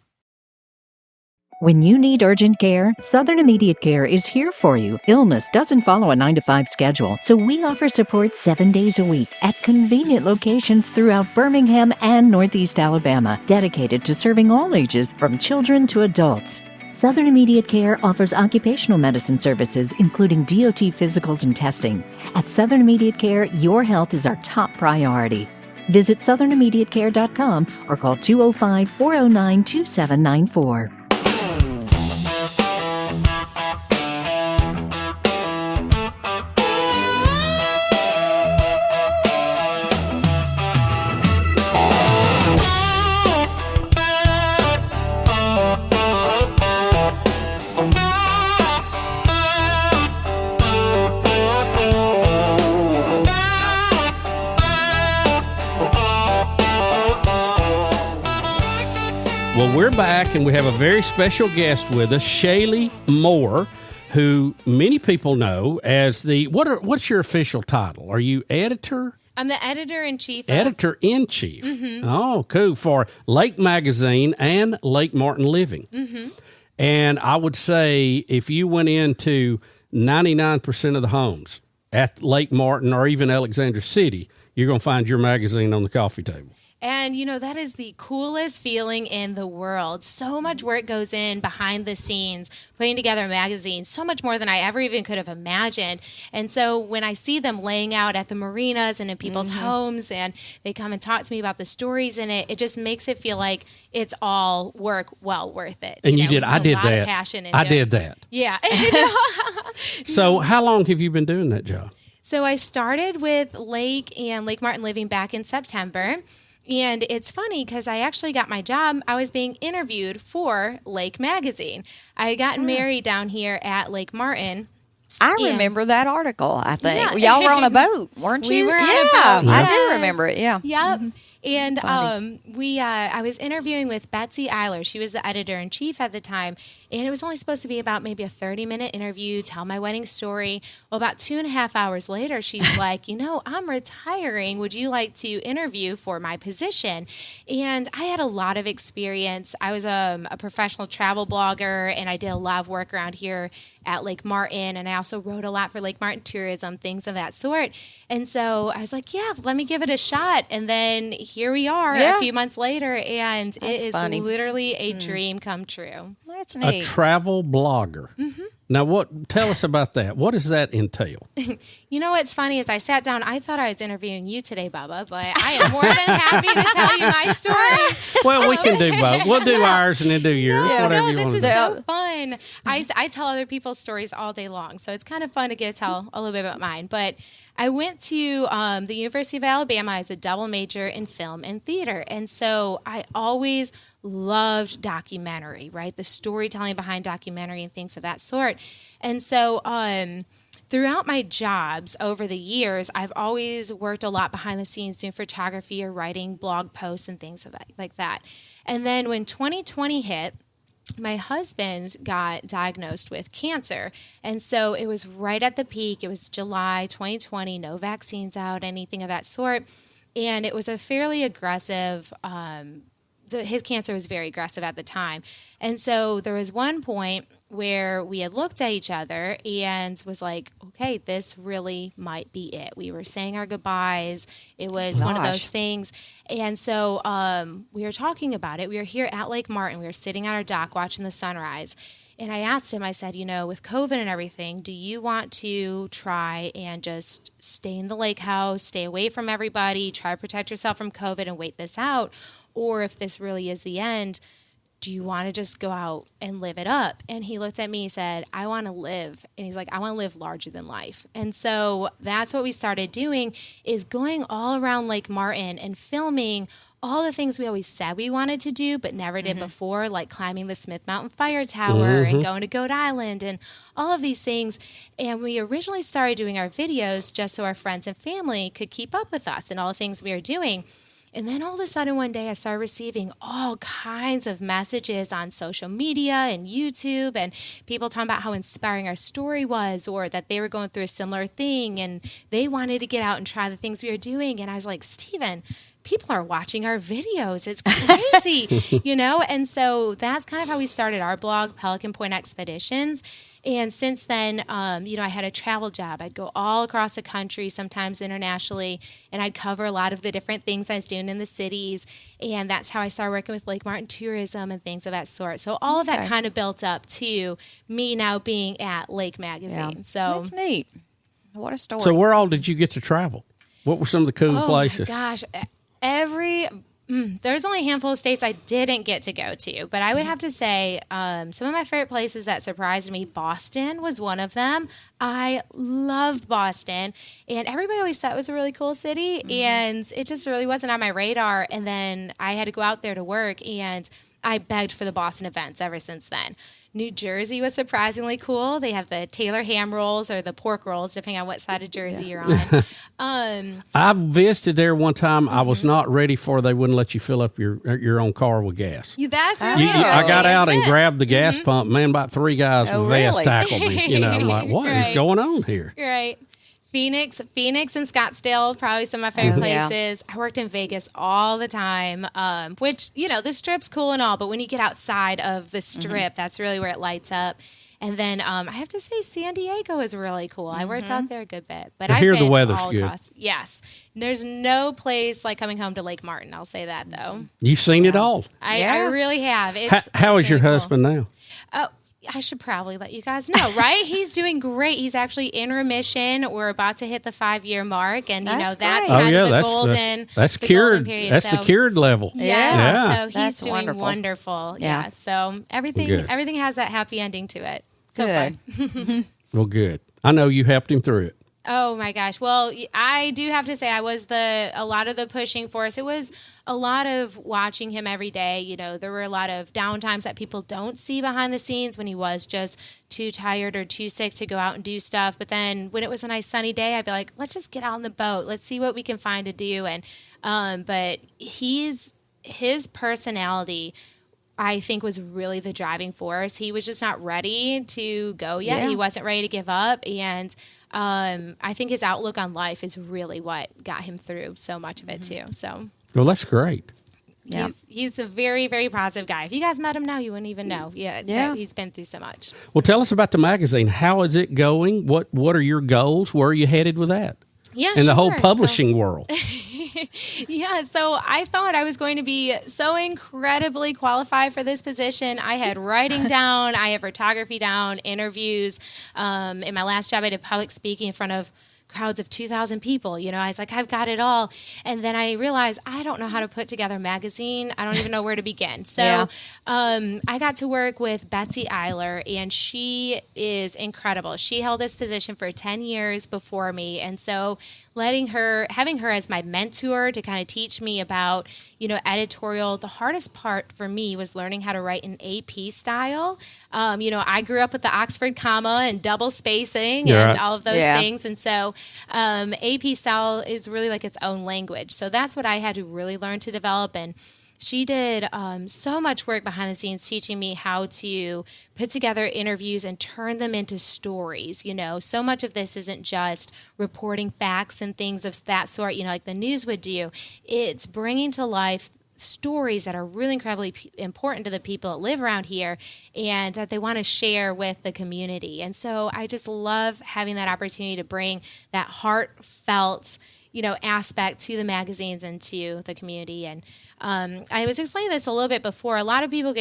When you need urgent care, Southern Immediate Care is here for you. Illness doesn't follow a 9-to-5 schedule, so we offer support 7 days a week at convenient locations throughout Birmingham and Northeast Alabama, dedicated to serving all ages from children to adults. Southern Immediate Care offers occupational medicine services, including DOT physicals and testing. At Southern Immediate Care, your health is our top priority. Visit southernimmediatecare.com or call 205-409-2794. Well, we're back, and we have a very special guest with us, Shaylee Moore, who many people know as the what's your official title? Are you editor? I'm the editor-in-chief. Editor-in-chief. Oh, cool. For Lake Magazine and Lake Martin Living. And I would say if you went into 99% of the homes at Lake Martin or even Alexander City, you're going to find your magazine on the coffee table. And, you know, that is the coolest feeling in the world. So much work goes in behind the scenes, putting together a magazine, so much more than I ever even could have imagined. And so when I see them laying out at the marinas and in people's homes, and they come and talk to me about the stories in it, it just makes it feel like it's all work well worth it. And you did. know, I did a lot of that. passion into I it. did that. Yeah. So how long have you been doing that job? So I started with Lake and Lake Martin Living back in September. And it's funny because I actually got my job. I was being interviewed for Lake Magazine. I had gotten married down here at Lake Martin. I remember that article, I think. Yeah. Y'all were on a boat, weren't you? We were on a yeah, boat. I do Yes. remember it, yeah. Yep. And Funny. I was interviewing with Betsy Eiler. She was the editor-in-chief at the time. And it was only supposed to be about maybe a 30-minute interview, tell my wedding story. Well, about 2.5 hours later, she's like, you know, I'm retiring. Would you like to interview for my position? And I had a lot of experience. I was a professional travel blogger, and I did a lot of work around here at Lake Martin. And I also wrote a lot for Lake Martin Tourism, things of that sort. And so I was like, yeah, let me give it a shot. And then here we are a few months later, and That's it is funny. literally a dream come true. That's A neat. travel blogger. Now, tell us about that. What does that entail? You know what's funny is I sat down. I thought I was interviewing you today, Bubba, but I am more than happy to tell you my story. Well, we can do both. We'll do ours and then do yours, whatever you want to do. This is so fun. I tell other people's stories all day long, so it's kind of fun to get to tell a little bit about mine. But I went to the University of Alabama as a double major in film and theater, and so I always loved documentary, right? The storytelling behind documentary and things of that sort. And so throughout my jobs over the years, I've always worked a lot behind the scenes doing photography or writing blog posts and things like that. And then when 2020 hit, my husband got diagnosed with cancer. And so it was right at the peak. It was July 2020, no vaccines out, anything of that sort. And it was a fairly aggressive his cancer was very aggressive at the time. And so there was one point where we had looked at each other and was like, okay, this really might be it. We were saying our goodbyes. It was one of those things. And so we were talking about it. We were here at Lake Martin. We were sitting on our dock watching the sunrise. And I asked him, I said, with COVID and everything, do you want to try and just stay in the lake house, stay away from everybody, try to protect yourself from COVID and wait this out? Or if this really is the end, do you want to just go out and live it up? And he looked at me and said, I want to live. And he's like, I want to live larger than life. And so that's what we started doing, is going all around Lake Martin and filming all the things we always said we wanted to do but never did before, like climbing the Smith Mountain Fire Tower and going to Goat Island and all of these things. And we originally started doing our videos just so our friends and family could keep up with us and all the things we were doing. And then all of a sudden one day I started receiving all kinds of messages on social media and YouTube and people talking about how inspiring our story was, or that they were going through a similar thing and they wanted to get out and try the things we were doing. And I was like, Steven, people are watching our videos. It's crazy, And so that's kind of how we started our blog, Pelican Point Expeditions. And since then, I had a travel job. I'd go all across the country, sometimes internationally, and I'd cover a lot of the different things I was doing in the cities. And that's how I started working with Lake Martin Tourism and things of that sort. So all of that kind of built up to me now being at Lake Magazine. Yeah. So that's neat. What a story. So where all did you get to travel? What were some of the cool places? Oh, my gosh. There's only a handful of states I didn't get to go to, but I would have to say some of my favorite places that surprised me, Boston was one of them. I loved Boston, and everybody always thought it was a really cool city, and it just really wasn't on my radar. And then I had to go out there to work, and I begged for the Boston events ever since then. New Jersey was surprisingly cool. They have the Taylor ham rolls or the pork rolls, depending on what side of Jersey you're on. I visited there one time. I was not ready for they wouldn't let you fill up your own car with gas. That's really I got out and grabbed the gas pump. Man, about 3 guys with vests tackled me. I'm like, what is going on here? Right. Phoenix and Scottsdale, probably some of my favorite places. I worked in Vegas all the time, which, the strip's cool and all, but when you get outside of the strip, that's really where it lights up. And then I have to say San Diego is really cool. I worked out there a good bit. But I hear the weather's good. Yes. There's no place like coming home to Lake Martin. I'll say that, though. You've seen it all. I really have. How is your husband now? Oh, I should probably let you guys know, right? He's doing great. He's actually in remission. We're about to hit the 5-year mark, and that's kind of the golden. That's cured. Period. That's the cured level. Yeah. So he's doing wonderful. Wonderful. Yeah. So everything has that happy ending to it. So far. Well, good. I know you helped him through it. Oh my gosh. Well, I do have to say I was a lot of the pushing force. It was a lot of watching him every day. There were a lot of downtimes that people don't see behind the scenes when he was just too tired or too sick to go out and do stuff. But then when it was a nice sunny day, I'd be like, let's just get out on the boat. Let's see what we can find to do. And but his personality, I think, was really the driving force. He was just not ready to go yet. Yeah. He wasn't ready to give up. And I think his outlook on life is really what got him through so much of it too. So, well, that's great. Yeah, he's a very, very positive guy. If you guys met him now, you wouldn't even know. Yeah, he's been through so much. Well, tell us about the magazine. How is it going? What are your goals? Where are you headed with that? in the whole publishing world. Yeah, so I thought I was going to be so incredibly qualified for this position. I had writing down, I had photography down, interviews. In my last job, I did public speaking in front of crowds of 2,000 people. You know, I was like, I've got it all. And then I realized I don't know how to put together a magazine. I don't even know where to begin. So I got to work with Betsy Eiler, and she is incredible. She held this position for 10 years before me. And so having her as my mentor to kind of teach me about, you know, editorial, the hardest part for me was learning how to write in AP style. You know, I grew up with the Oxford comma and double spacing and all of those things. And so AP style is really like its own language. So that's what I had to really learn to develop. And she did so much work behind the scenes teaching me how to put together interviews and turn them into stories. You know, so much of this isn't just reporting facts and things of that sort, you know, like the news would do. It's bringing to life stories that are really incredibly important to the people that live around here and that they want to share with the community. And so I just love having that opportunity to bring that heartfelt, you know, aspect to the magazines and to the community. And I was explaining this a little bit before. A lot of people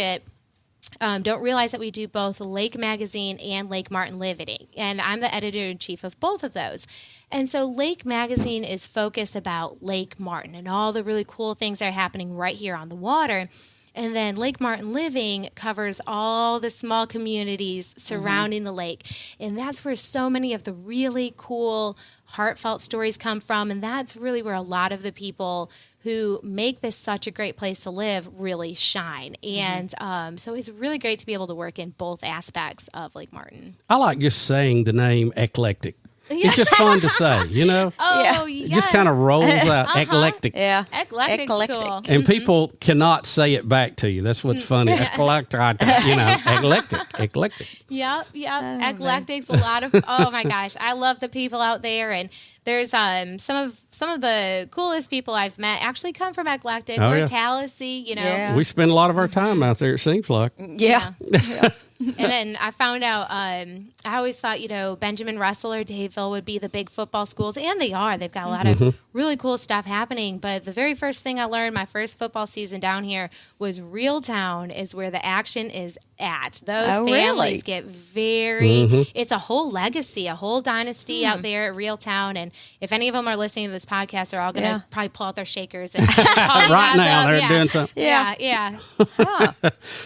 don't realize that we do both Lake Magazine and Lake Martin Living, and I'm the editor-in-chief of both of those. And so Lake Magazine is focused about Lake Martin and all the really cool things that are happening right here on the water. And then Lake Martin Living covers all the small communities surrounding the lake. And that's where so many of the really cool, heartfelt stories come from. And that's really where a lot of the people who make this such a great place to live really shine. And so it's really great to be able to work in both aspects of Lake Martin. I like just saying the name eclectic. It's just fun to say, you know? Oh, It just kind of rolls out. Eclectic. Yeah. Eclectic's cool. And people cannot say it back to you. That's what's funny. Eclectic, you know, eclectic. Yep. Eclectic's a lot of, oh my gosh, I love the people out there. And there's some of the coolest people I've met actually come from Eclectic or Tallahassee, you know. Yeah. We spend a lot of our time out there, it seems like. Yeah. And then I found out, I always thought, you know, Benjamin Russell or Dadeville would be the big football schools, and they are. They've got a lot of really cool stuff happening. But the very first thing I learned my first football season down here was Reeltown is where the action is at. Those families get very, it's a whole legacy, a whole dynasty out there at Reeltown. And if any of them are listening to this podcast, they're all going to probably pull out their shakers. And right now, they're doing something. Yeah.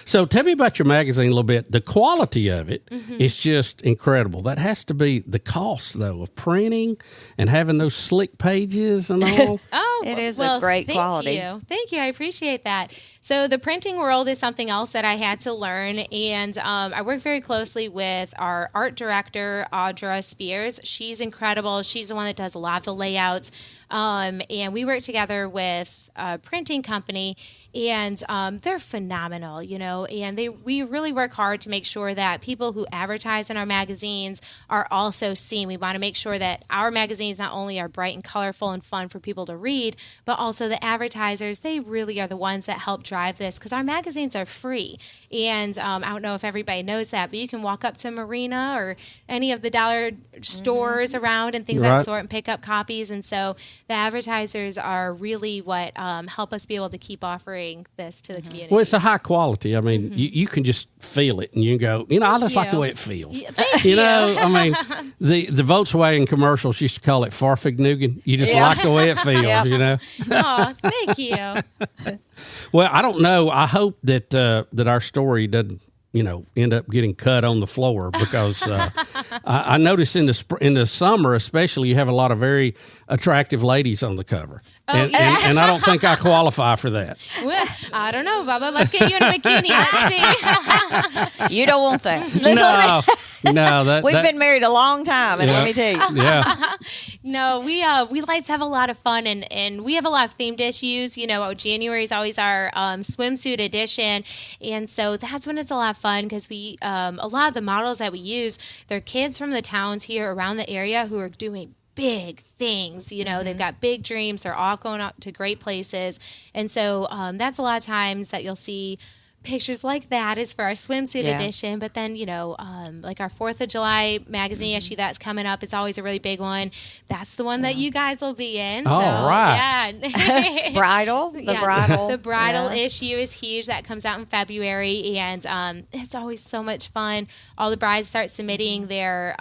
So tell me about your magazine a little bit. The quality of it is just incredible. That has to be the cost, though, of printing and having those slick pages and all. It is a great quality. Thank you. I appreciate that. So the printing world is something else that I had to learn, and I work very closely with our art director, Audra Spears. She's incredible. She's the one that does a lot of the layouts, and we work together with a printing company, and they're phenomenal, you know, and we really work hard to make sure that people who advertise in our magazines are also seen. We want to make sure that our magazines not only are bright and colorful and fun for people to read, but also the advertisers, they really are the ones that help drive this, because our magazines are free. And I don't know if everybody knows that, but you can walk up to Marina or any of the dollar stores around and things of that sort and pick up copies. And so the advertisers are really what help us be able to keep offering this to the community. Well, it's a high quality. I mean, you can just feel it, and you go, you know, I just like the way it feels. Thank you know, I mean, the Volkswagen commercials used to call it Farfignugan. You just like the way it feels, you know. Oh, thank you. Well, I don't know. I hope that that our story doesn't, you know, end up getting cut on the floor, because I notice in the summer especially, you have a lot of very attractive ladies on the cover. And I don't think I qualify for that. Well, I don't know, Bubba. Let's get you in a bikini. Let's see. You don't want that. No. We've been married a long time, and let me tell you. Yeah. No, we like to have a lot of fun, and we have a lot of themed issues. You know, January is always our swimsuit edition, and so that's when it's a lot of fun, because we a lot of the models that we use, they're kids from the towns here around the area who are doing big things. You know, they've got big dreams. They're all going up to great places. And so that's a lot of times that you'll see pictures like that is for our swimsuit Yeah. edition. But then, like our 4th of July magazine issue that's coming up, it's always a really big one. That's the one that you guys will be in. All so, right. Yeah. Bridal? The bridal. issue is huge. That comes out in February, and it's always so much fun. All the brides start submitting their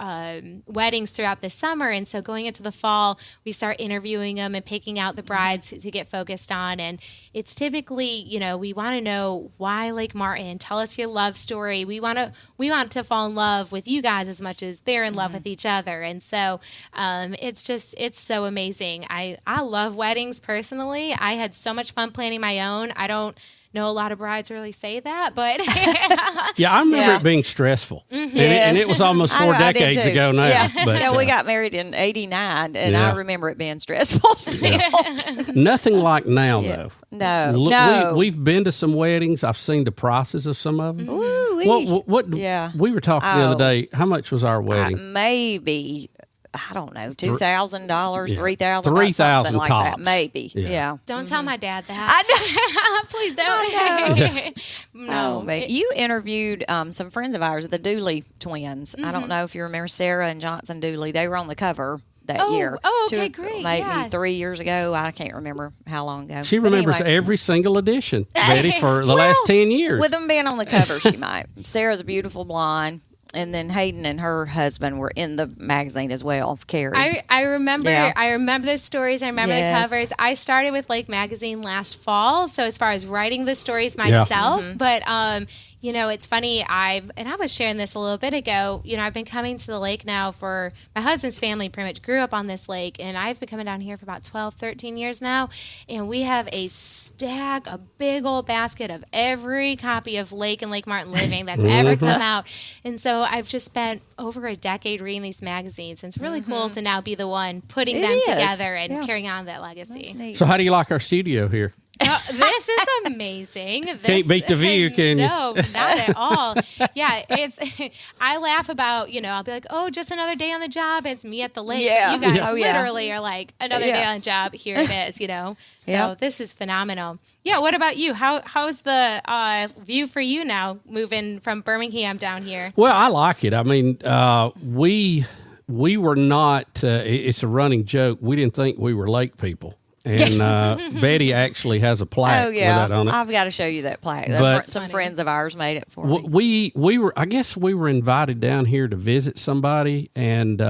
weddings throughout the summer, and so going into the fall, we start interviewing them and picking out the brides to get focused on. And it's typically, we want to know why Lake Martin. Tell us your love story. We want to fall in love with you guys as much as they're in love with each other. And so it's so amazing. I love weddings personally. I had so much fun planning my own. I don't know a lot of brides really say that, but yeah, I remember it being stressful, and it was almost 4 decades ago now. Yeah, but, we got married in '89, and I remember it being stressful still. Nothing like now, though. No. We've been to some weddings. I've seen the prices of some of them. Ooh-wee. What? Yeah. We were talking the other day. How much was our wedding? Maybe. I don't know, $2,000, $3,000, $3,000 something like tops. that. Maybe, yeah. Don't tell my dad that. I know. Please don't. No, but you interviewed some friends of ours, the Dooley twins. I don't know if you remember Sarah and Johnson Dooley. They were on the cover that year. Oh, okay, great. Maybe 3 years ago. I can't remember how long ago. She remembers every single edition, Betty, for the last 10 years. With them being on the cover, she might. Sarah's a beautiful blonde. And then Hayden and her husband were in the magazine as well, Carrie. I remember those stories. I remember the covers. I started with Lake Magazine last fall, so as far as writing the stories myself, but it's funny. I was sharing this a little bit ago. I've been coming to the lake now for my husband's family pretty much grew up on this lake, and I've been coming down here for about 12, 13 years now, and we have a big old basket of every copy of Lake and Lake Martin Living that's ever come out. And so I've just spent over a decade reading these magazines, and it's really cool to now be the one putting them together and carrying on that legacy. So how do you like our studio here? This is amazing. Can't beat the view, can you? No, not at all. Yeah, I laugh about, I'll be like, oh, just another day on the job. It's me at the lake. Yeah. You guys literally are like, another day on the job. Here it is, So this is phenomenal. Yeah, what about you? How's the view for you now, moving from Birmingham down here? Well, I like it. I mean, we were not, it's a running joke, we didn't think we were lake people. And Betty actually has a plaque with that on it. I've got to show you that plaque. Some friends of ours made it for me. We were invited down here to visit somebody, and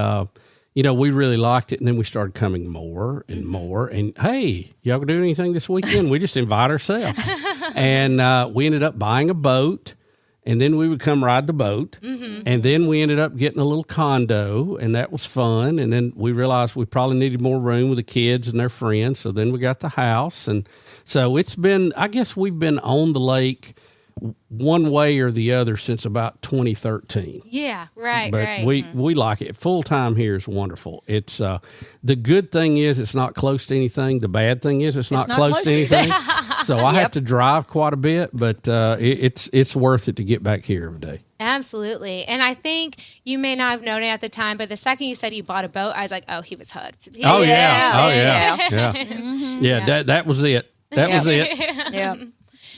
we really liked it. And then we started coming more and more. And hey, y'all do anything this weekend? We just invite ourselves, and we ended up buying a boat. And then we would come ride the boat. And then we ended up getting a little condo, and that was fun. And then we realized we probably needed more room with the kids and their friends. So then we got the house. And so we've been on the lake one way or the other since about 2013. Yeah, right, but right. We like it. Full time here is wonderful. It's the good thing is it's not close to anything. The bad thing is it's not close to anything. So I have to drive quite a bit, but it's worth it to get back here every day. Absolutely. And I think you may not have known it at the time, but the second you said you bought a boat, I was like, oh, he was hooked. That was it. That was it. Yeah.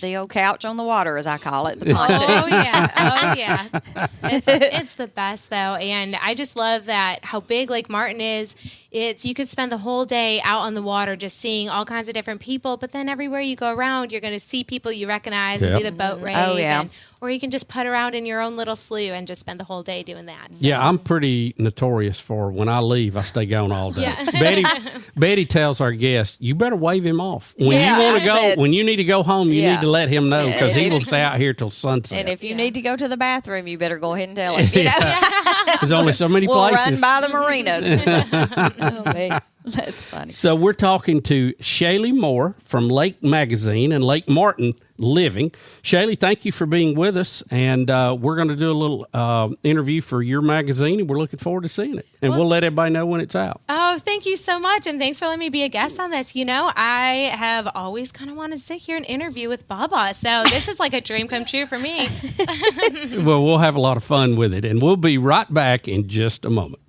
The old couch on the water, as I call it, the pontoon. Oh yeah. It's the best though, and I just love that how big Lake Martin is. You could spend the whole day out on the water just seeing all kinds of different people, but then everywhere you go around, you're going to see people you recognize and do the boat race. Oh yeah. Or you can just put around in your own little slough and just spend the whole day doing that. So. Yeah, I'm pretty notorious for when I leave, I stay gone all day. Yeah. Betty tells our guests, you better wave him off. When you want to go, when you need to go home, you need to let him know because he will stay out here till sunset. And if you need to go to the bathroom, you better go ahead and tell him. There's only so many places. We'll run by the marinas. Oh, man. That's funny. So we're talking to Shaylee Moore from Lake Magazine and Lake Martin Living. Shaylee, thank you for being with us, and we're going to do a little interview for your magazine, and we're looking forward to seeing it. And we'll let everybody know when it's out. Oh, thank you so much, and thanks for letting me be a guest on this. I have always kind of wanted to sit here and interview with Bubba, so this is like a dream come true for me. Well, we'll have a lot of fun with it, and we'll be right back in just a moment.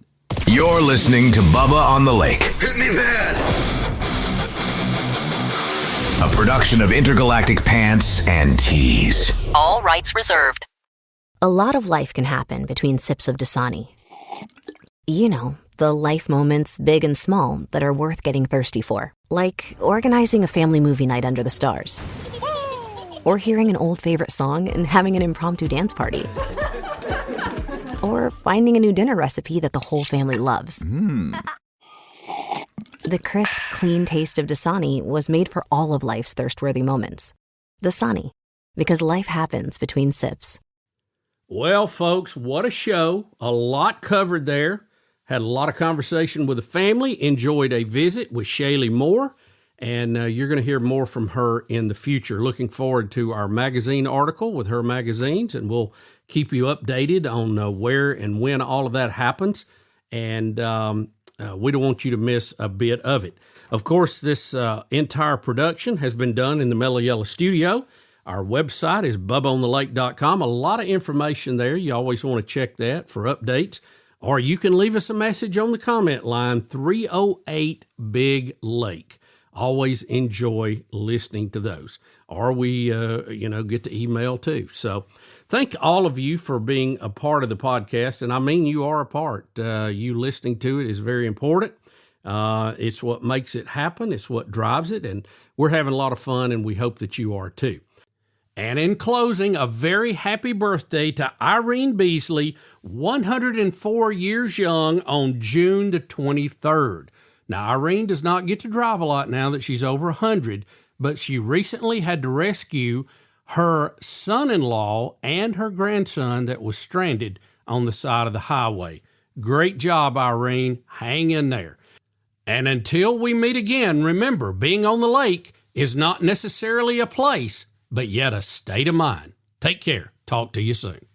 You're listening to Bubba on the Lake. Hit me bad. A production of Intergalactic Pants and Tees. All rights reserved. A lot of life can happen between sips of Dasani. You know, the life moments, big and small, that are worth getting thirsty for. Like organizing a family movie night under the stars. Or hearing an old favorite song and having an impromptu dance party. Or finding a new dinner recipe that the whole family loves. The crisp, clean taste of Dasani was made for all of life's thirst-worthy moments. Dasani, because life happens between sips. Well, folks, what a show. A lot covered there. Had a lot of conversation with the family. Enjoyed a visit with Shaylee Moore. And you're going to hear more from her in the future. Looking forward to our magazine article with her magazines, and we'll keep you updated on where and when all of that happens. And we don't want you to miss a bit of it. Of course, this entire production has been done in the Mellow Yellow studio. Our website is bubbaonthelake.com. A lot of information there. You always want to check that for updates. Or you can leave us a message on the comment line, 308-BIG-LAKE. Always enjoy listening to those. Or we, get the email too. So thank all of you for being a part of the podcast. And I mean, you are a part. You listening to it is very important. It's what makes it happen. It's what drives it. And we're having a lot of fun, and we hope that you are too. And in closing, a very happy birthday to Irene Beasley, 104 years young on June the 23rd. Now, Irene does not get to drive a lot now that she's over 100, but she recently had to rescue her son-in-law and her grandson that was stranded on the side of the highway. Great job, Irene. Hang in there. And until we meet again, remember, being on the lake is not necessarily a place, but yet a state of mind. Take care. Talk to you soon.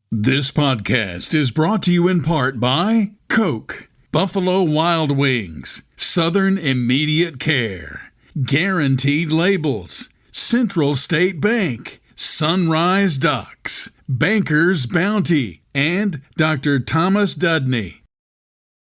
This podcast is brought to you in part by Coke, Buffalo Wild Wings, Southern Immediate Care, Guaranteed Labels, Central State Bank, Sunrise Docks, Banker's Bounty, and Dr. Thomas Dudney.